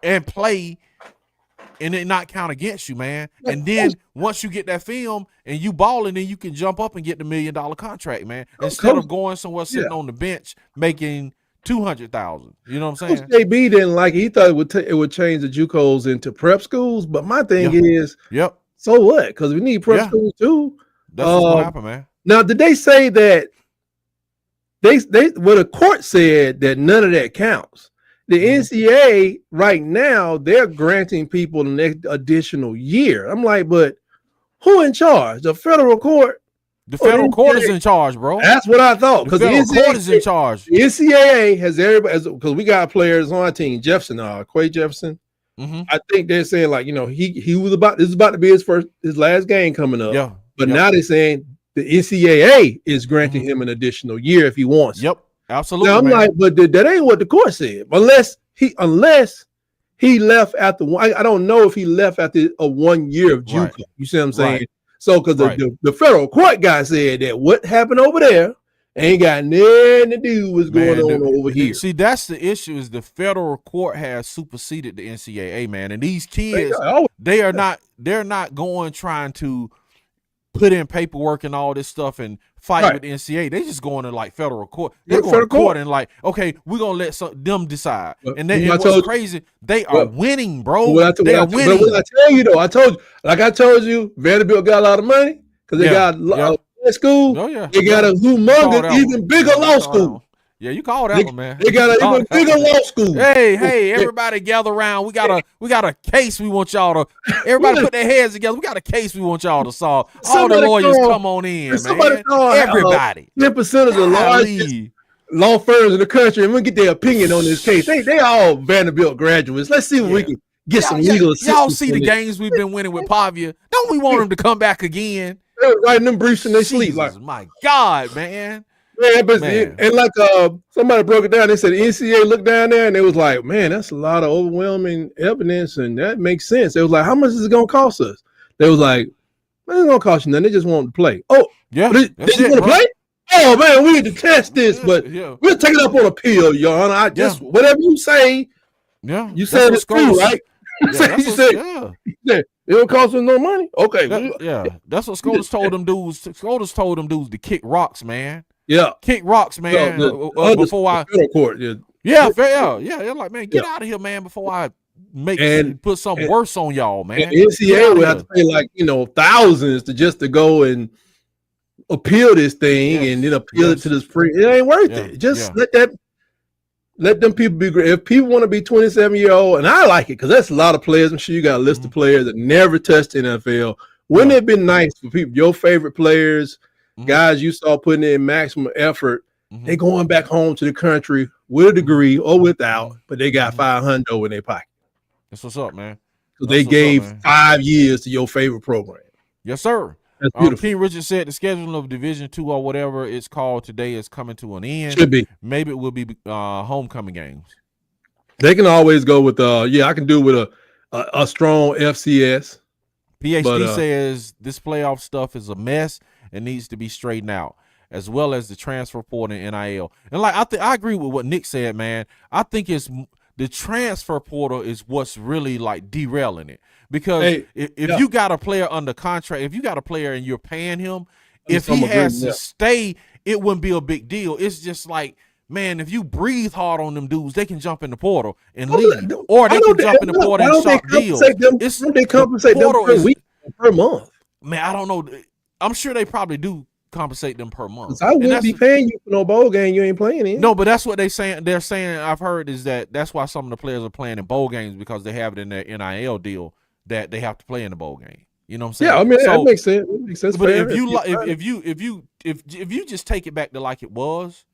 and play, and it not count against you, man. And then once you get that film and you balling, then you can jump up and get the $1 million contract, man. Instead of going somewhere sitting on the bench making $200,000. You know what I'm saying? JB didn't like it. He thought it would change the JUCOs into prep schools. But my thing is, so what? Because we need prep schools too. That's what's gonna happen, man. Now, did they say that the court said that none of that counts? The NCAA right now, they're granting people the next additional year. I'm like, but who in charge? The federal court? The federal court is in charge, bro. That's what I thought. Because the federal court is in charge. The NCAA has everybody, because we got players on our team. Jefferson, Quay Jefferson. I think they're saying like, he was this is about to be his last game coming up. Yeah. But now they're saying the NCAA is granting him an additional year if he wants. Yep. Absolutely. Now I'm like, but that ain't what the court said. Unless he left after one. I don't know if he left after a 1 year of JUCO. Right. You see what I'm saying? Right. So because the federal court guy said that what happened over there ain't got nothing to do with what's going on over here. See, that's the issue, is the federal court has superseded the NCAA, man. And these kids, they're not going trying to put in paperwork and all this stuff and fight with the NCAA. They just going to like federal court. They're going to court and like, okay, we're gonna let them decide. And what's crazy, they are winning, bro. They are winning. What I tell you though, I told you, Vanderbilt got a lot of money because they got a school. They got a humongous, even bigger law school. Yeah, you call that one, man. They got an even bigger law school. Hey, everybody gather around. We got a case we want y'all to. Everybody put their heads together. We got a case we want y'all to solve. All the lawyers come on in, man. Everybody. 10% of the largest law firms in the country, and we'll get their opinion on this case. They all Vanderbilt graduates. Let's see if we can get some legal assistance. Y'all see the games we've been winning with Pavia. Don't we want them to come back again? They're writing them briefs in their sleep. Like, my God, man. Yeah, but and like somebody broke it down. They said the NCAA looked down there and it was like, man, that's a lot of overwhelming evidence, and that makes sense. It was like, how much is it gonna cost us? They was like, man, it's gonna cost you nothing. They just want to play. Oh, yeah, they just want to play. Oh man, we need to test this, but we'll take it up on appeal, Your Honor. I just whatever you say. Yeah, you said it's true, right? You said it don't cost us no money. Okay, that's what Scotus told them dudes. Scotus told them dudes to kick rocks, man. Yeah, kick rocks, man. Before I court, They're like, man, get out of here, man. Before I put something worse on y'all, man. The NCAA will have to pay like thousands to go and appeal this thing and then appeal it to the Supreme. It ain't worth it. Just let them people be great. If people want to be 27-year-old, and I like it because that's a lot of players. I'm sure you got a list of players that never touched the NFL. Wouldn't it have been nice for people, your favorite players? Guys you saw putting in maximum effort, they going back home to the country with a degree or without, but they got $500 in their pocket. That's what's up, man. So they gave 5 years to your favorite program. Yes, sir. That's beautiful. King Richard said the scheduling of Division II or whatever it's called today is coming to an end. Should be. Maybe it will be homecoming games. They can always go with I can do with a strong FCS. PhD says this playoff stuff is a mess and needs to be straightened out, as well as the transfer portal and NIL. And like I agree with what Nick said, man. I think it's the transfer portal is what's really like derailing it, because if you got a player under contract, if you got a player and you're paying him, if he has to stay, it wouldn't be a big deal. It's just like, man, if you breathe hard on them dudes, they can jump in the portal and leave, or they can jump in the portal and shop deals. They compensate them per week, per month. Man, I don't know. I'm sure they probably do compensate them per month. I wouldn't be paying you for no bowl game you ain't playing in. No, but that's what they're saying. I've heard is that's why some of the players are playing in bowl games, because they have it in their NIL deal that they have to play in the bowl game. You know what I'm saying? Yeah, I mean that makes sense. It makes sense. But if you just take it back to like it was,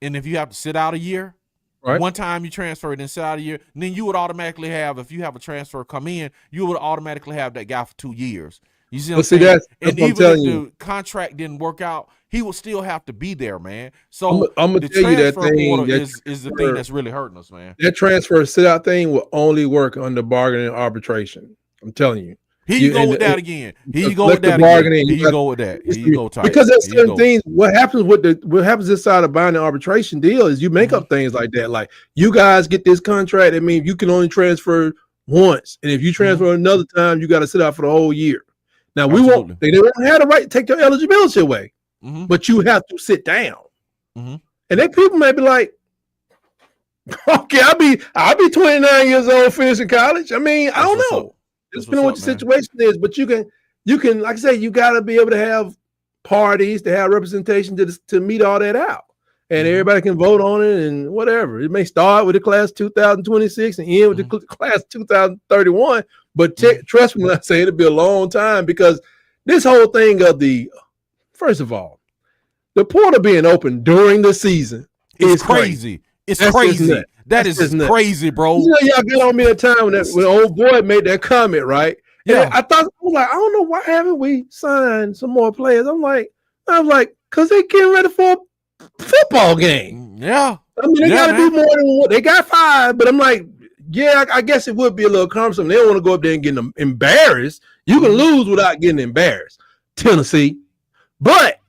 and if you have to sit out a year, one time you transfer it and sit out a year, and then you would automatically have, if you have a transfer come in, you would automatically have that guy for 2 years. You see what I'm saying? That's and even if the contract didn't work out, he will still have to be there, man. So I'm gonna tell you that thing is the thing that's really hurting us, man. That transfer sit out thing will only work under bargaining and arbitration. I'm telling you. Here you go with that again. Here you go with that again. Here you go with that. Here you go, Tight. Because there's certain things. What happens inside a binding arbitration deal is you make up things like that. Like, you guys get this contract. I mean, you can only transfer once, and if you transfer another time, you got to sit out for the whole year. Now they don't have the right to take their eligibility away, but you have to sit down. And then people may be like, okay, I'll be 29 years old finishing college. I mean, I don't know. It's depending on what your situation is, but you can, like I say, you got to be able to have parties, to have representation to meet all that out. and everybody can vote on it and whatever. It may start with the class 2026 and end with the class 2031. But trust me when I say it'll be a long time, because this whole thing of first of all, the portal being open during the season is crazy. It's crazy. That is crazy, bro. You know, y'all get on me a time when old boy made that comment, right? Yeah. And I was like, I don't know, why haven't we signed some more players? I was like, because they getting ready for a football game. Yeah. I mean, they got to do more than one. They got 5, but I'm like, yeah, I guess it would be a little cumbersome. They don't want to go up there and get them embarrassed. You can lose without getting embarrassed. Tennessee. But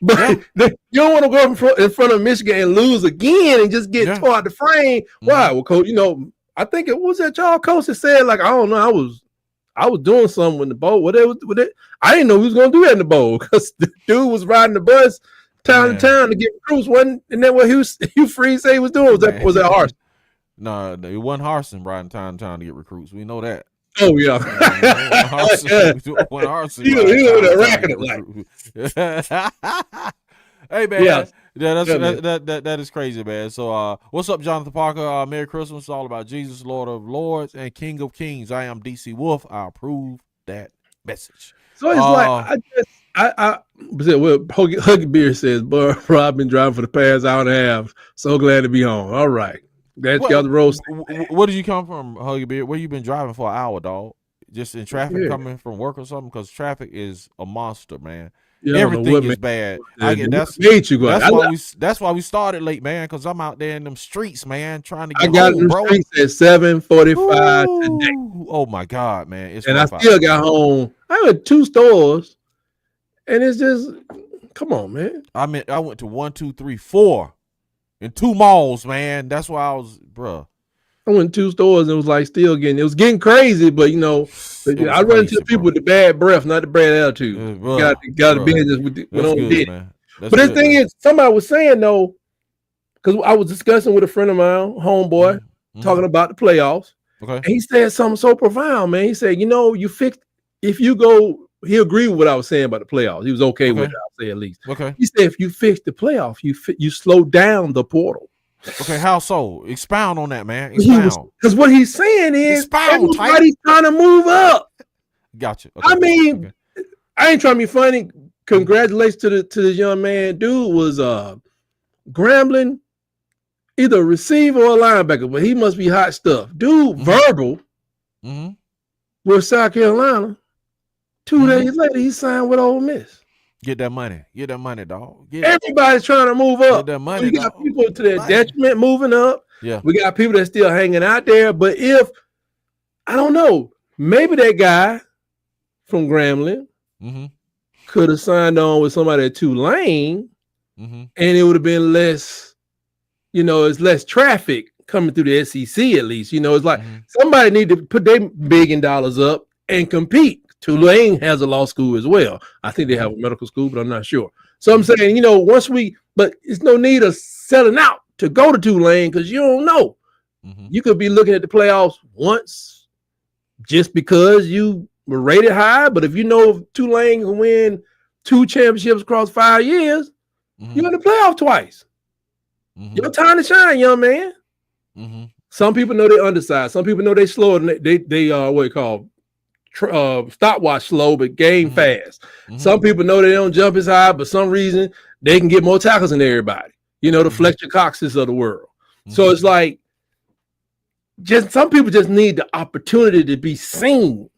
you don't want to go in front of Michigan and lose again and just get tore out the frame. Why? Well, coach, you know, I think it was that y'all coach that said, like, I don't know, I was doing something in the bowl. I didn't know he was going to do that in the bowl, because the dude was riding the bus town to town to get recruits. Wasn't that what Hugh Freeze say he was doing? Was that Harsin? No, it wasn't Harsin riding town to town to get recruits. We know that. Oh yeah, Harsin. He was racking it like. Hey man, that is crazy, man. So what's up, Jonathan Parker? Merry Christmas. It's all about Jesus, Lord of Lords and King of Kings. I am DC Wolf. I approve that message. So it's Huggy Beer says, bro, I've been driving for the past hour and a half. So glad to be home. All right. That's got the roast. Where did you come from, Huggy Beard? Where you been driving for an hour, dog? Just in traffic coming from work or something? Because traffic is a monster, man. Yeah, everything is bad. That's why we started late, man. Because I'm out there in them streets, man, trying to get home, in the streets at 7:45 today. Oh my God, man! I still got home. I went 2 stores, and it's just, come on, man. I went to 1, 2, 3, 4. In 2 malls, man. That's why I was, bruh. I went to 2 stores and it was like it was getting crazy, but you know, I run into the people with the bad breath, not the bad attitude. Got to be in this with man. But the thing is, somebody was saying though, because I was discussing with a friend of mine, homeboy, talking about the playoffs. Okay. And he said something so profound, man. He said, you know, he agreed with what I was saying about the playoffs. He was okay with it, I'll say at least. Okay. He said if you fix the playoff, you slow down the portal. Okay, how so? Expound on that, man. Expound. Because what he's saying is everybody's trying to move up. Gotcha. Okay. I mean, I ain't trying to be funny. Congratulations to this young man. Dude was Grambling, either a receiver or a linebacker, but he must be hot stuff. Dude, verbal with South Carolina. 2 days later, he signed with Ole Miss. Get that money. Get that money, dog. Everybody's trying to move up. Get that money, we got people to their detriment moving up. Yeah. We got people that's still hanging out there. But I don't know, maybe that guy from Grambling could have signed on with somebody at Tulane, and it would have been less, it's less traffic coming through the SEC at least. It's like somebody need to put their $1 billion up and compete. Tulane has a law school as well. I think they have a medical school, but I'm not sure. So I'm saying, but it's no need of selling out to go to Tulane because you don't know. You could be looking at the playoffs once just because you were rated high. But if Tulane can win 2 championships across 5 years, you're in the playoff twice. Your time to shine, young man. Some people know they're undersized. Some people know they're slower than they what you call stopwatch slow, but game fast. Some people know they don't jump as high, but some reason they can get more tackles than everybody. The Fletcher Coxes of the world. So it's like, some people just need the opportunity to be seen.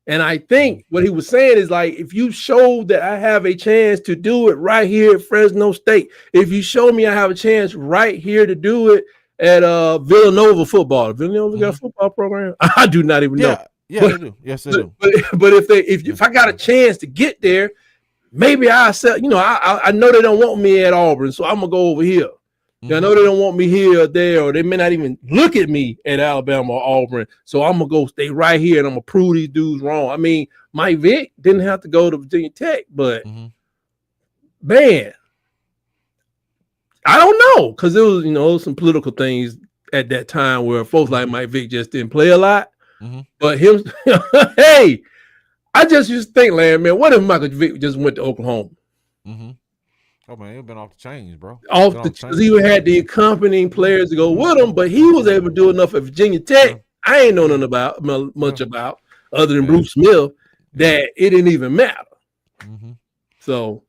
And I think what he was saying is like, if you show that I have a chance to do it right here at Fresno State, if you show me I have a chance right here to do it at Villanova football. Villanova got a football program? I do not even know. Yeah, they do. Yes, they do. But if I got a chance to get there, maybe I said, I know they don't want me at Auburn, so I'm gonna go over here. I know they don't want me here or there, or they may not even look at me at Alabama or Auburn, so I'm gonna go stay right here and I'm gonna prove these dudes wrong. I mean, Mike Vick didn't have to go to Virginia Tech, but man, I don't know, because it was some political things at that time where folks like Mike Vick just didn't play a lot. But him, hey, I just used to think, man, what if Michael Vick just went to Oklahoma? Oh man, he's been off the chains, bro. Because he had the accompanying players to go with him, but he was able to do enough at Virginia Tech. I ain't know nothing about much about other than Bruce Smith that it didn't even matter. So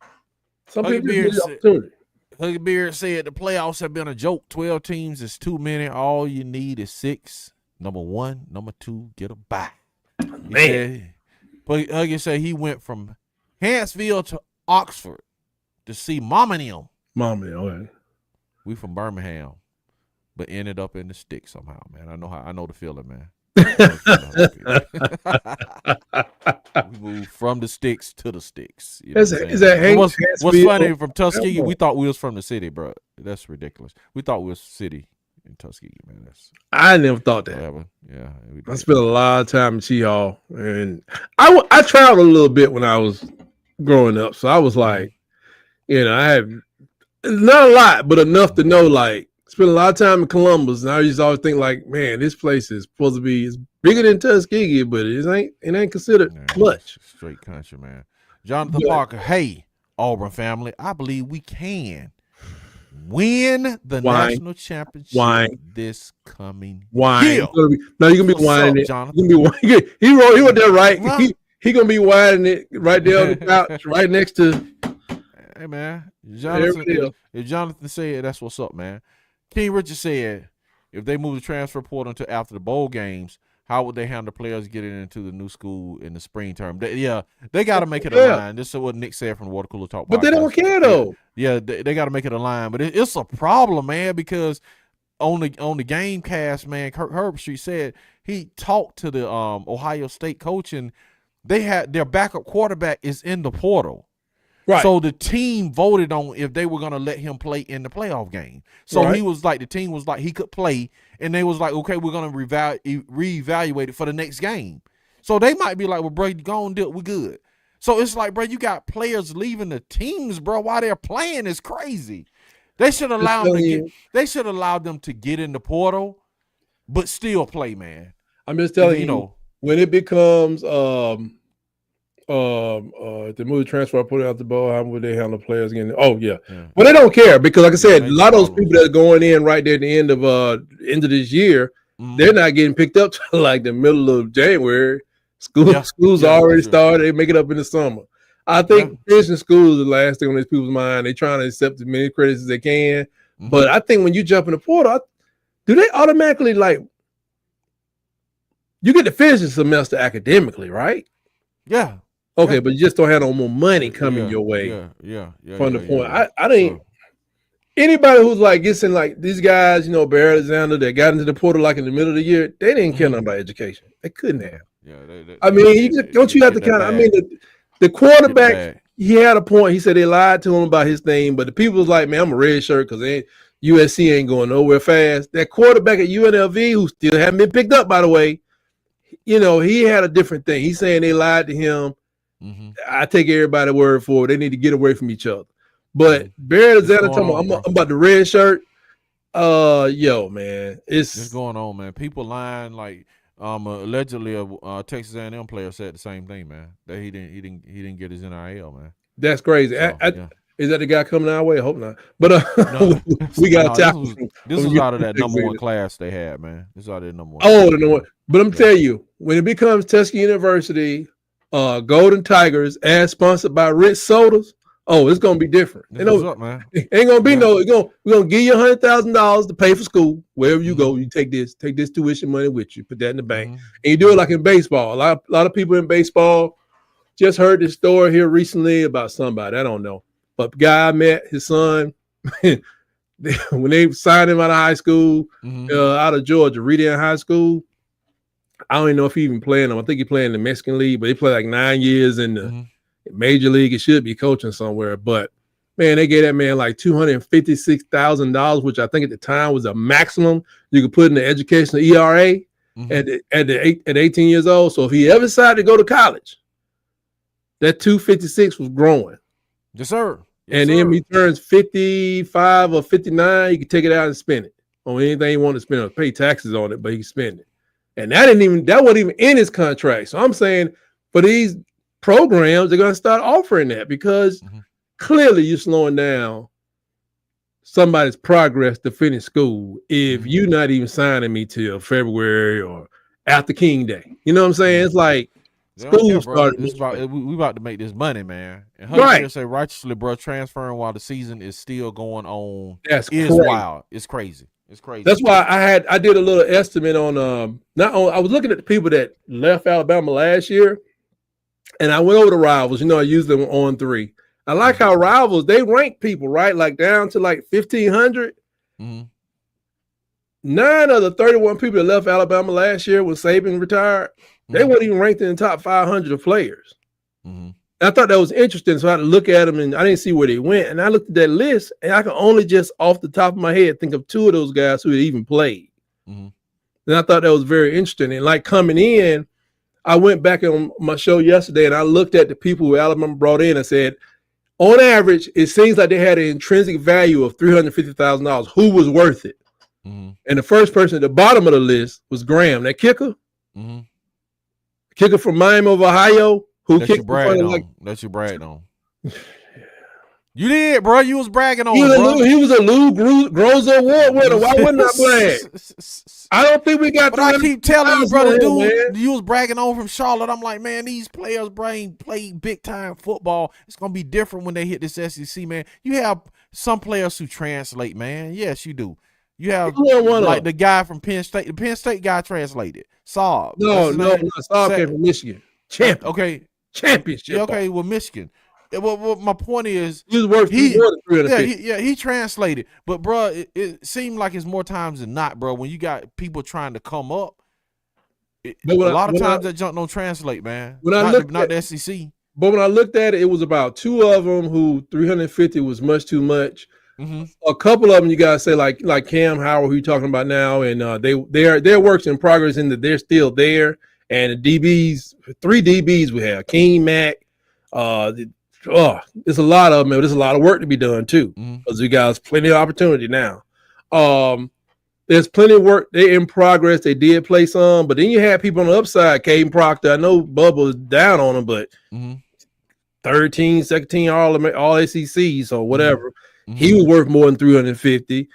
some people get the opportunity. Huggy Beard said the playoffs have been a joke. 12 teams is too many. All you need is 6. Number 1, number 2, get a bye. Man. But Huggy said he went from Huntsville to Oxford to see Mama and him. Mama, okay. We from Birmingham, but ended up in the sticks somehow, man. I know the feeling, man. We moved from the sticks to the sticks. You know what's funny from Tuskegee? We thought we was from the city, bro. That's ridiculous. We thought we was city in Tuskegee, man. I never thought that. Yeah, I spent a lot of time in Cheehaw, and I traveled a little bit when I was growing up, so I was like, I had not a lot, but enough to know, like, spent a lot of time in Columbus, and I used to always think, like, man, this place is supposed to be bigger than Tuskegee, but it ain't considered much. Straight country, man. Jonathan Parker, hey, Auburn family, I believe we can win the national championship this coming year. No, you're gonna be whining it. Jonathan? He wrote that right. He gonna be whining it right there on the couch, right next to. Hey man, if Jonathan said, that's what's up, man. King Richard said, if they move the transfer portal until after the bowl games, how would they handle players getting into the new school in the spring term? They got to make it a line. This is what Nick said from the Water Cooler Talk. But they don't care though. Yeah, they got to make it a line. But it's a problem, man, because on the game cast, man, Kirk Herbstreit said he talked to the Ohio State coach, and they had their backup quarterback is in the portal. Right. So the team voted on if they were going to let him play in the playoff game. So he was like, the team was like, he could play, and they was like, okay, we're going to reevaluate it for the next game. So they might be like, well, bro, go on, we're good. So it's like, bro, you got players leaving the teams, bro, while they're playing. Is crazy. They should allow them to get in the portal, but still play, man. I'm just telling you, when it becomes the move transfer, put it out the ball, how would they handle players again? Oh yeah. Well, they don't care because, like I said, a lot of those people that are going in right there at the end of this year, they're not getting picked up till like the middle of January. Schools already started. They make it up in the summer. I think finishing school is the last thing on these people's mind. They're trying to accept as many credits as they can. But I think when you jump in the portal, do they automatically you get to finish the semester academically, right? Yeah. Okay, but you just don't have no more money coming your way. From the point, I think anybody who's like guessing like these guys, Bear Alexander, that got into the portal like in the middle of the year, they didn't care nothing about education. They couldn't have. I mean, you have to kind of. I mean, the quarterback, he had a point. He said they lied to him about his thing, but the people was like, man, I'm a red shirt because USC ain't going nowhere fast. That quarterback at UNLV, who still haven't been picked up, by the way, he had a different thing. He's saying they lied to him. I take everybody's word for it. They need to get away from each other. But Barry Alexander talking about, I'm about the red shirt. Man, it's going on, man. People lying like allegedly a Texas A&M player said the same thing, man. That he didn't get his NIL, man. That's crazy. Is that the guy coming our way? I hope not. But we got this was out of that number one class they had, man. This is out of the number one. Oh, the number one. But I'm telling you, when it becomes Tuskegee University, Golden Tigers, as sponsored by Ritz Sodas, it's gonna be different. What's up, man? Ain't gonna be we're gonna give you $100,000 to pay for school. Wherever you go, you take this tuition money with you, put that in the bank, and you do it like in baseball. A lot of people in baseball just heard this story here recently about somebody, I don't know. But the guy I met, his son, when they signed him out of high school, out of Georgia, Reading High School. I don't even know if he even playing them. I think he playing in the Mexican League, but he played like 9 years in the Major League. He should be coaching somewhere. But, man, they gave that man like $256,000, which I think at the time was a maximum you could put in the educational ERA at 18 years old. So if he ever decided to go to college, that 256 was growing. Yes, sir. Then when he turns 55 or 59, he can take it out and spend it on anything he wanted to spend on, pay taxes on it, but he can spend it. And that wasn't even in his contract. So I'm saying for these programs, they're going to start offering that because clearly you're slowing down somebody's progress to finish school if you're not even signing me till February or after King Day. You know what I'm saying? It's like school started. We about to make this money, man. And Right. say righteously, bro, transferring while the season is still going on. That's wild. It's crazy. It's crazy. That's why I did a little estimate on I was looking at the people that left Alabama last year, and I went over the rivals. I used them on 3. I like how rivals, they rank people, right? Like down to like 1,500. 9 of the 31 people that left Alabama last year when Saban retired, they weren't even ranked in the top 500 of players. I thought that was interesting. So I had to look at them, and I didn't see where they went. And I looked at that list, and I could only just off the top of my head think of 2 of those guys who had even played. And I thought that was very interesting. And like coming in, I went back on my show yesterday, and I looked at the people who Alabama brought in and said, on average, it seems like they had an intrinsic value of $350,000. Who was worth it? And the first person at the bottom of the list was Graham, that kicker. Kicker from Miami of Ohio. Who That's kicked you bragged on. That's you bragged on. You did, bro. You was bragging on him, He was a Lou Groza Award winner. Why wouldn't I brag? I don't think we got. But I keep telling you, brother, dude, you was bragging on from Charlotte. I'm like, man, these players play big time football. It's gonna be different when they hit this SEC, man. You have some players who translate, man. Yes, you do. You have like the guy from Penn State. The Penn State guy translated. Saab. No, Saab came from Michigan. Champion. Okay. Championship. Yeah, okay, well, Michigan. Well, my point is, he was worth more than 350. he translated, but bro, it seemed like it's more times than not, bro. When you got people trying to come up, a lot of times that junk don't translate, man. Not the SEC. But when I looked at it, it was about 2 of them who 350 was much too much. A couple of them you gotta say like Cam Howard, who you're talking about now, and they're works in progress in that they're still there. And the DBs, 3 DBs we have, King, Mack. There's a lot of them, man. There's a lot of work to be done too, because we got plenty of opportunity now. There's plenty of work. They're in progress. They did play some, but then you had people on the upside. Caden Proctor, I know Bubba was down on him, but 13, second team all SEC, so whatever. He was worth more than 350.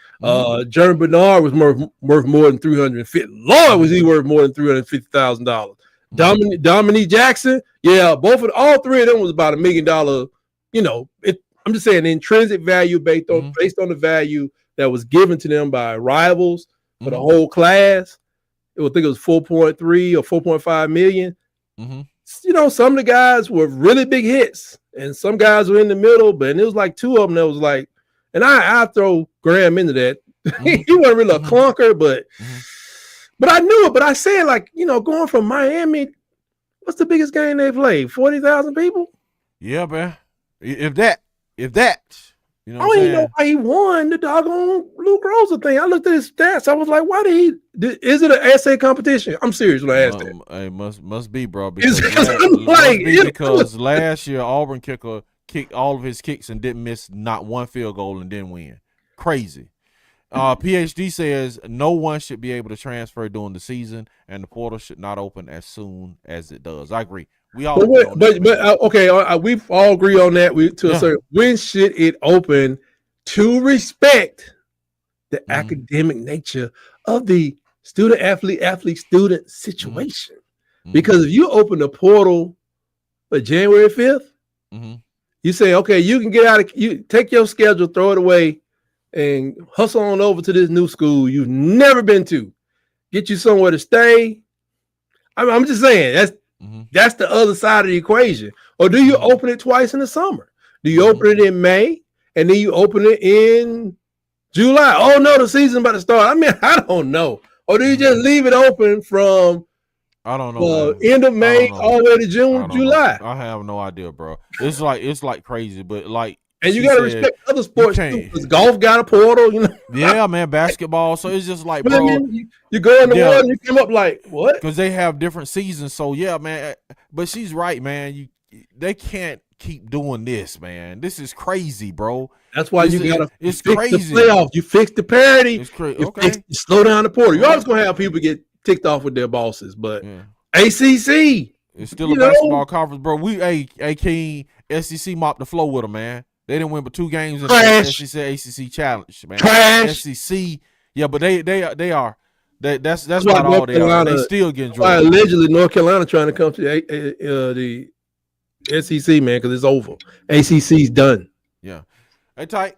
Jeremy Bernard was worth more than 350. Lord, was he worth more than $350,000. Dominique Jackson, yeah, all 3 of them was about $1 million. I'm just saying the intrinsic value based on the value that was given to them by rivals for the whole class. I think it was 4.3 or 4.5 million. Some of the guys were really big hits, and some guys were in the middle, but it was like 2 of them that was like. And I throw Graham into that. He wasn't really a clunker, but I knew it. But I said, like, going from Miami, what's the biggest game they played? 40,000 people? Yeah, man. If that. I don't even know why he won the doggone Lou Groza thing. I looked at his stats. I was like, why is it an essay competition? I'm serious when I asked that. It must be, bro. Because last year, Auburn kicker kicked all of his kicks and didn't miss not one field goal and didn't win. Crazy. PhD says no one should be able to transfer during the season, and the portal should not open as soon as it does. I agree. We all okay. We all agree on that. When should it open to respect the academic nature of the student situation? Because if you open the portal for January 5th, you say, okay, you can get out you take your schedule, throw it away, and hustle on over to this new school you've never been to. Get you somewhere to stay. I'm just saying that's the other side of the equation. Or do you open it twice in the summer? Do you open it in May and then you open it in July? Oh no, the season's about to start. I mean, I don't know. Or do you just leave it open from I don't know. End of May all the way to July. I have no idea, bro. It's like crazy, but like. And you gotta respect other sports too, because golf got a portal, Yeah, man, basketball. So it's just like, bro, you go in the water and you come up like what? Because they have different seasons. So yeah, man. But she's right, man. They can't keep doing this, man. This is crazy, bro. That's why you gotta fix crazy. The playoffs. You fix the parity. It's crazy. Okay. You slow down the portal. You're always gonna have people get ticked off with their bosses, but ACC, it's still a basketball conference, bro. King SEC mopped the floor with them, man. They didn't win but 2 games in Trash. the SEC ACC challenge, man. Trash. SEC, yeah, but they are. That's about all they are. They still getting drilled. Allegedly, North Carolina trying to come to the SEC, man, because it's over. ACC's done. Yeah. Hey, Tight.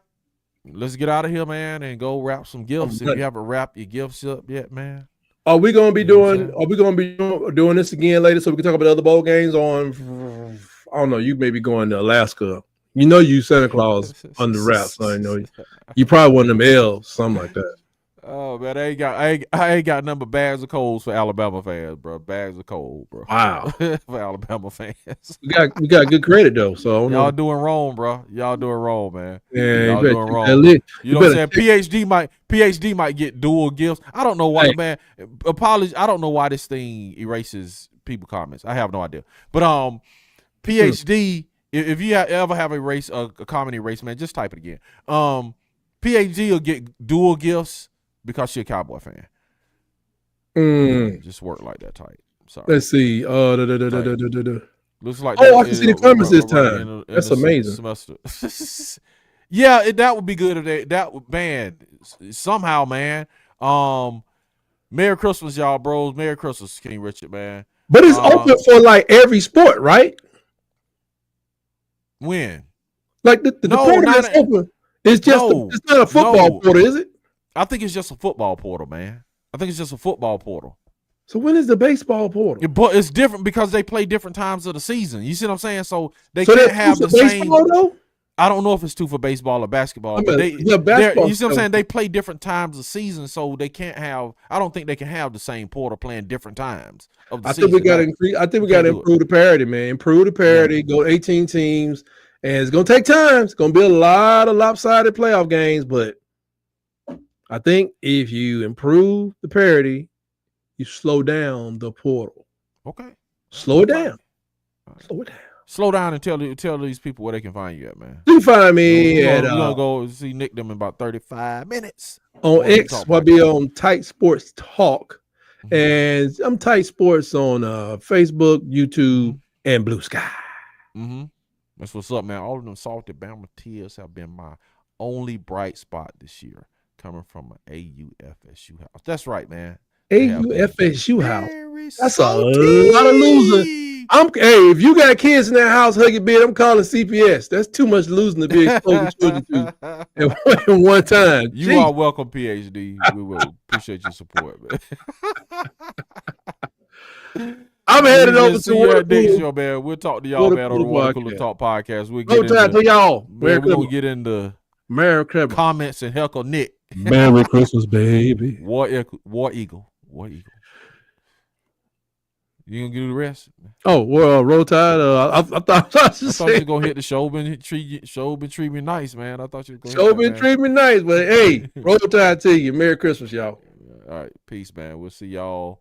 Let's get out of here, man, and go wrap some gifts. If you haven't wrapped your gifts up yet, man. Are we gonna be doing this again later so we can talk about other bowl games on? I don't know. You may be going to Alaska. You know, you Santa Claus under wraps. So I know you probably one of them L's, something like that. Oh man, I ain't got nothing but bags of coals for Alabama fans, bro. Bags of coal, bro. Wow, for Alabama fans. We got good credit though. So y'all doing wrong, bro. Y'all doing wrong, man. Yeah, y'all doing wrong. You know what I'm saying? PhD might get dual gifts. I don't know why, man. Apologies. I don't know why this thing erases people comments. I have no idea. But PhD, if you ever have a comedy race, man, just type it again. PhD will get dual gifts. Because she's a Cowboy fan. Just work like that tight. Sorry. Let's see. Looks like I can see the comments this time. That's amazing. Semester. Yeah, that would be good if that would ban somehow, man. Merry Christmas, y'all, bros. Merry Christmas, King Richard, man. But it's open for like every sport, right? When? Like the portal is open. It's not a football portal, is it? I think it's just a football portal, man. I think it's just a football portal. So when is the baseball portal? But it's different because they play different times of the season. You see what I'm saying? So they can't have the same. Though? I don't know if it's 2 for baseball or basketball. But you see what I'm saying? They play different times of season, so they can't have. I don't think they can have the same portal playing different times of the season. I think we got to improve the parity, man. Improve the parity. Yeah. Go 18 teams, and it's gonna take time. It's gonna be a lot of lopsided playoff games, but I think if you improve the parity, you slow down the portal. Okay. Slow it down. Right. Slow it down. Slow down and tell these people where they can find you at, man. You can find me we're gonna go see Nick them in about 35 minutes. On X, I'll be on Tight Sports Talk. Mm-hmm. And I'm Tight Sports on Facebook, YouTube, and Blue Sky. Mm-hmm. That's what's up, man. All of them salted Bama tears have been my only bright spot this year. Coming from an AUFSU house. That's right, man. AUFSU house. That's a lot of losing. If you got kids in that house, hug your bed, I'm calling CPS. That's too much losing to be exposed children to at one time. You are welcome, PhD. We will appreciate your support, man. I'm headed over to your next show, man. We'll talk to y'all, man, on the Water Cooler Talk podcast. We'll get into y'all. We'll get into comments and heckle Nick. Merry Christmas, baby. War Eagle. You gonna do the rest? Oh, well, Roll Tide. I thought you were gonna hit the show. Been treat me nice, man. I thought you were gonna treat me nice, but hey, Roll Tide to you. Merry Christmas, y'all. All right, peace, man. We'll see y'all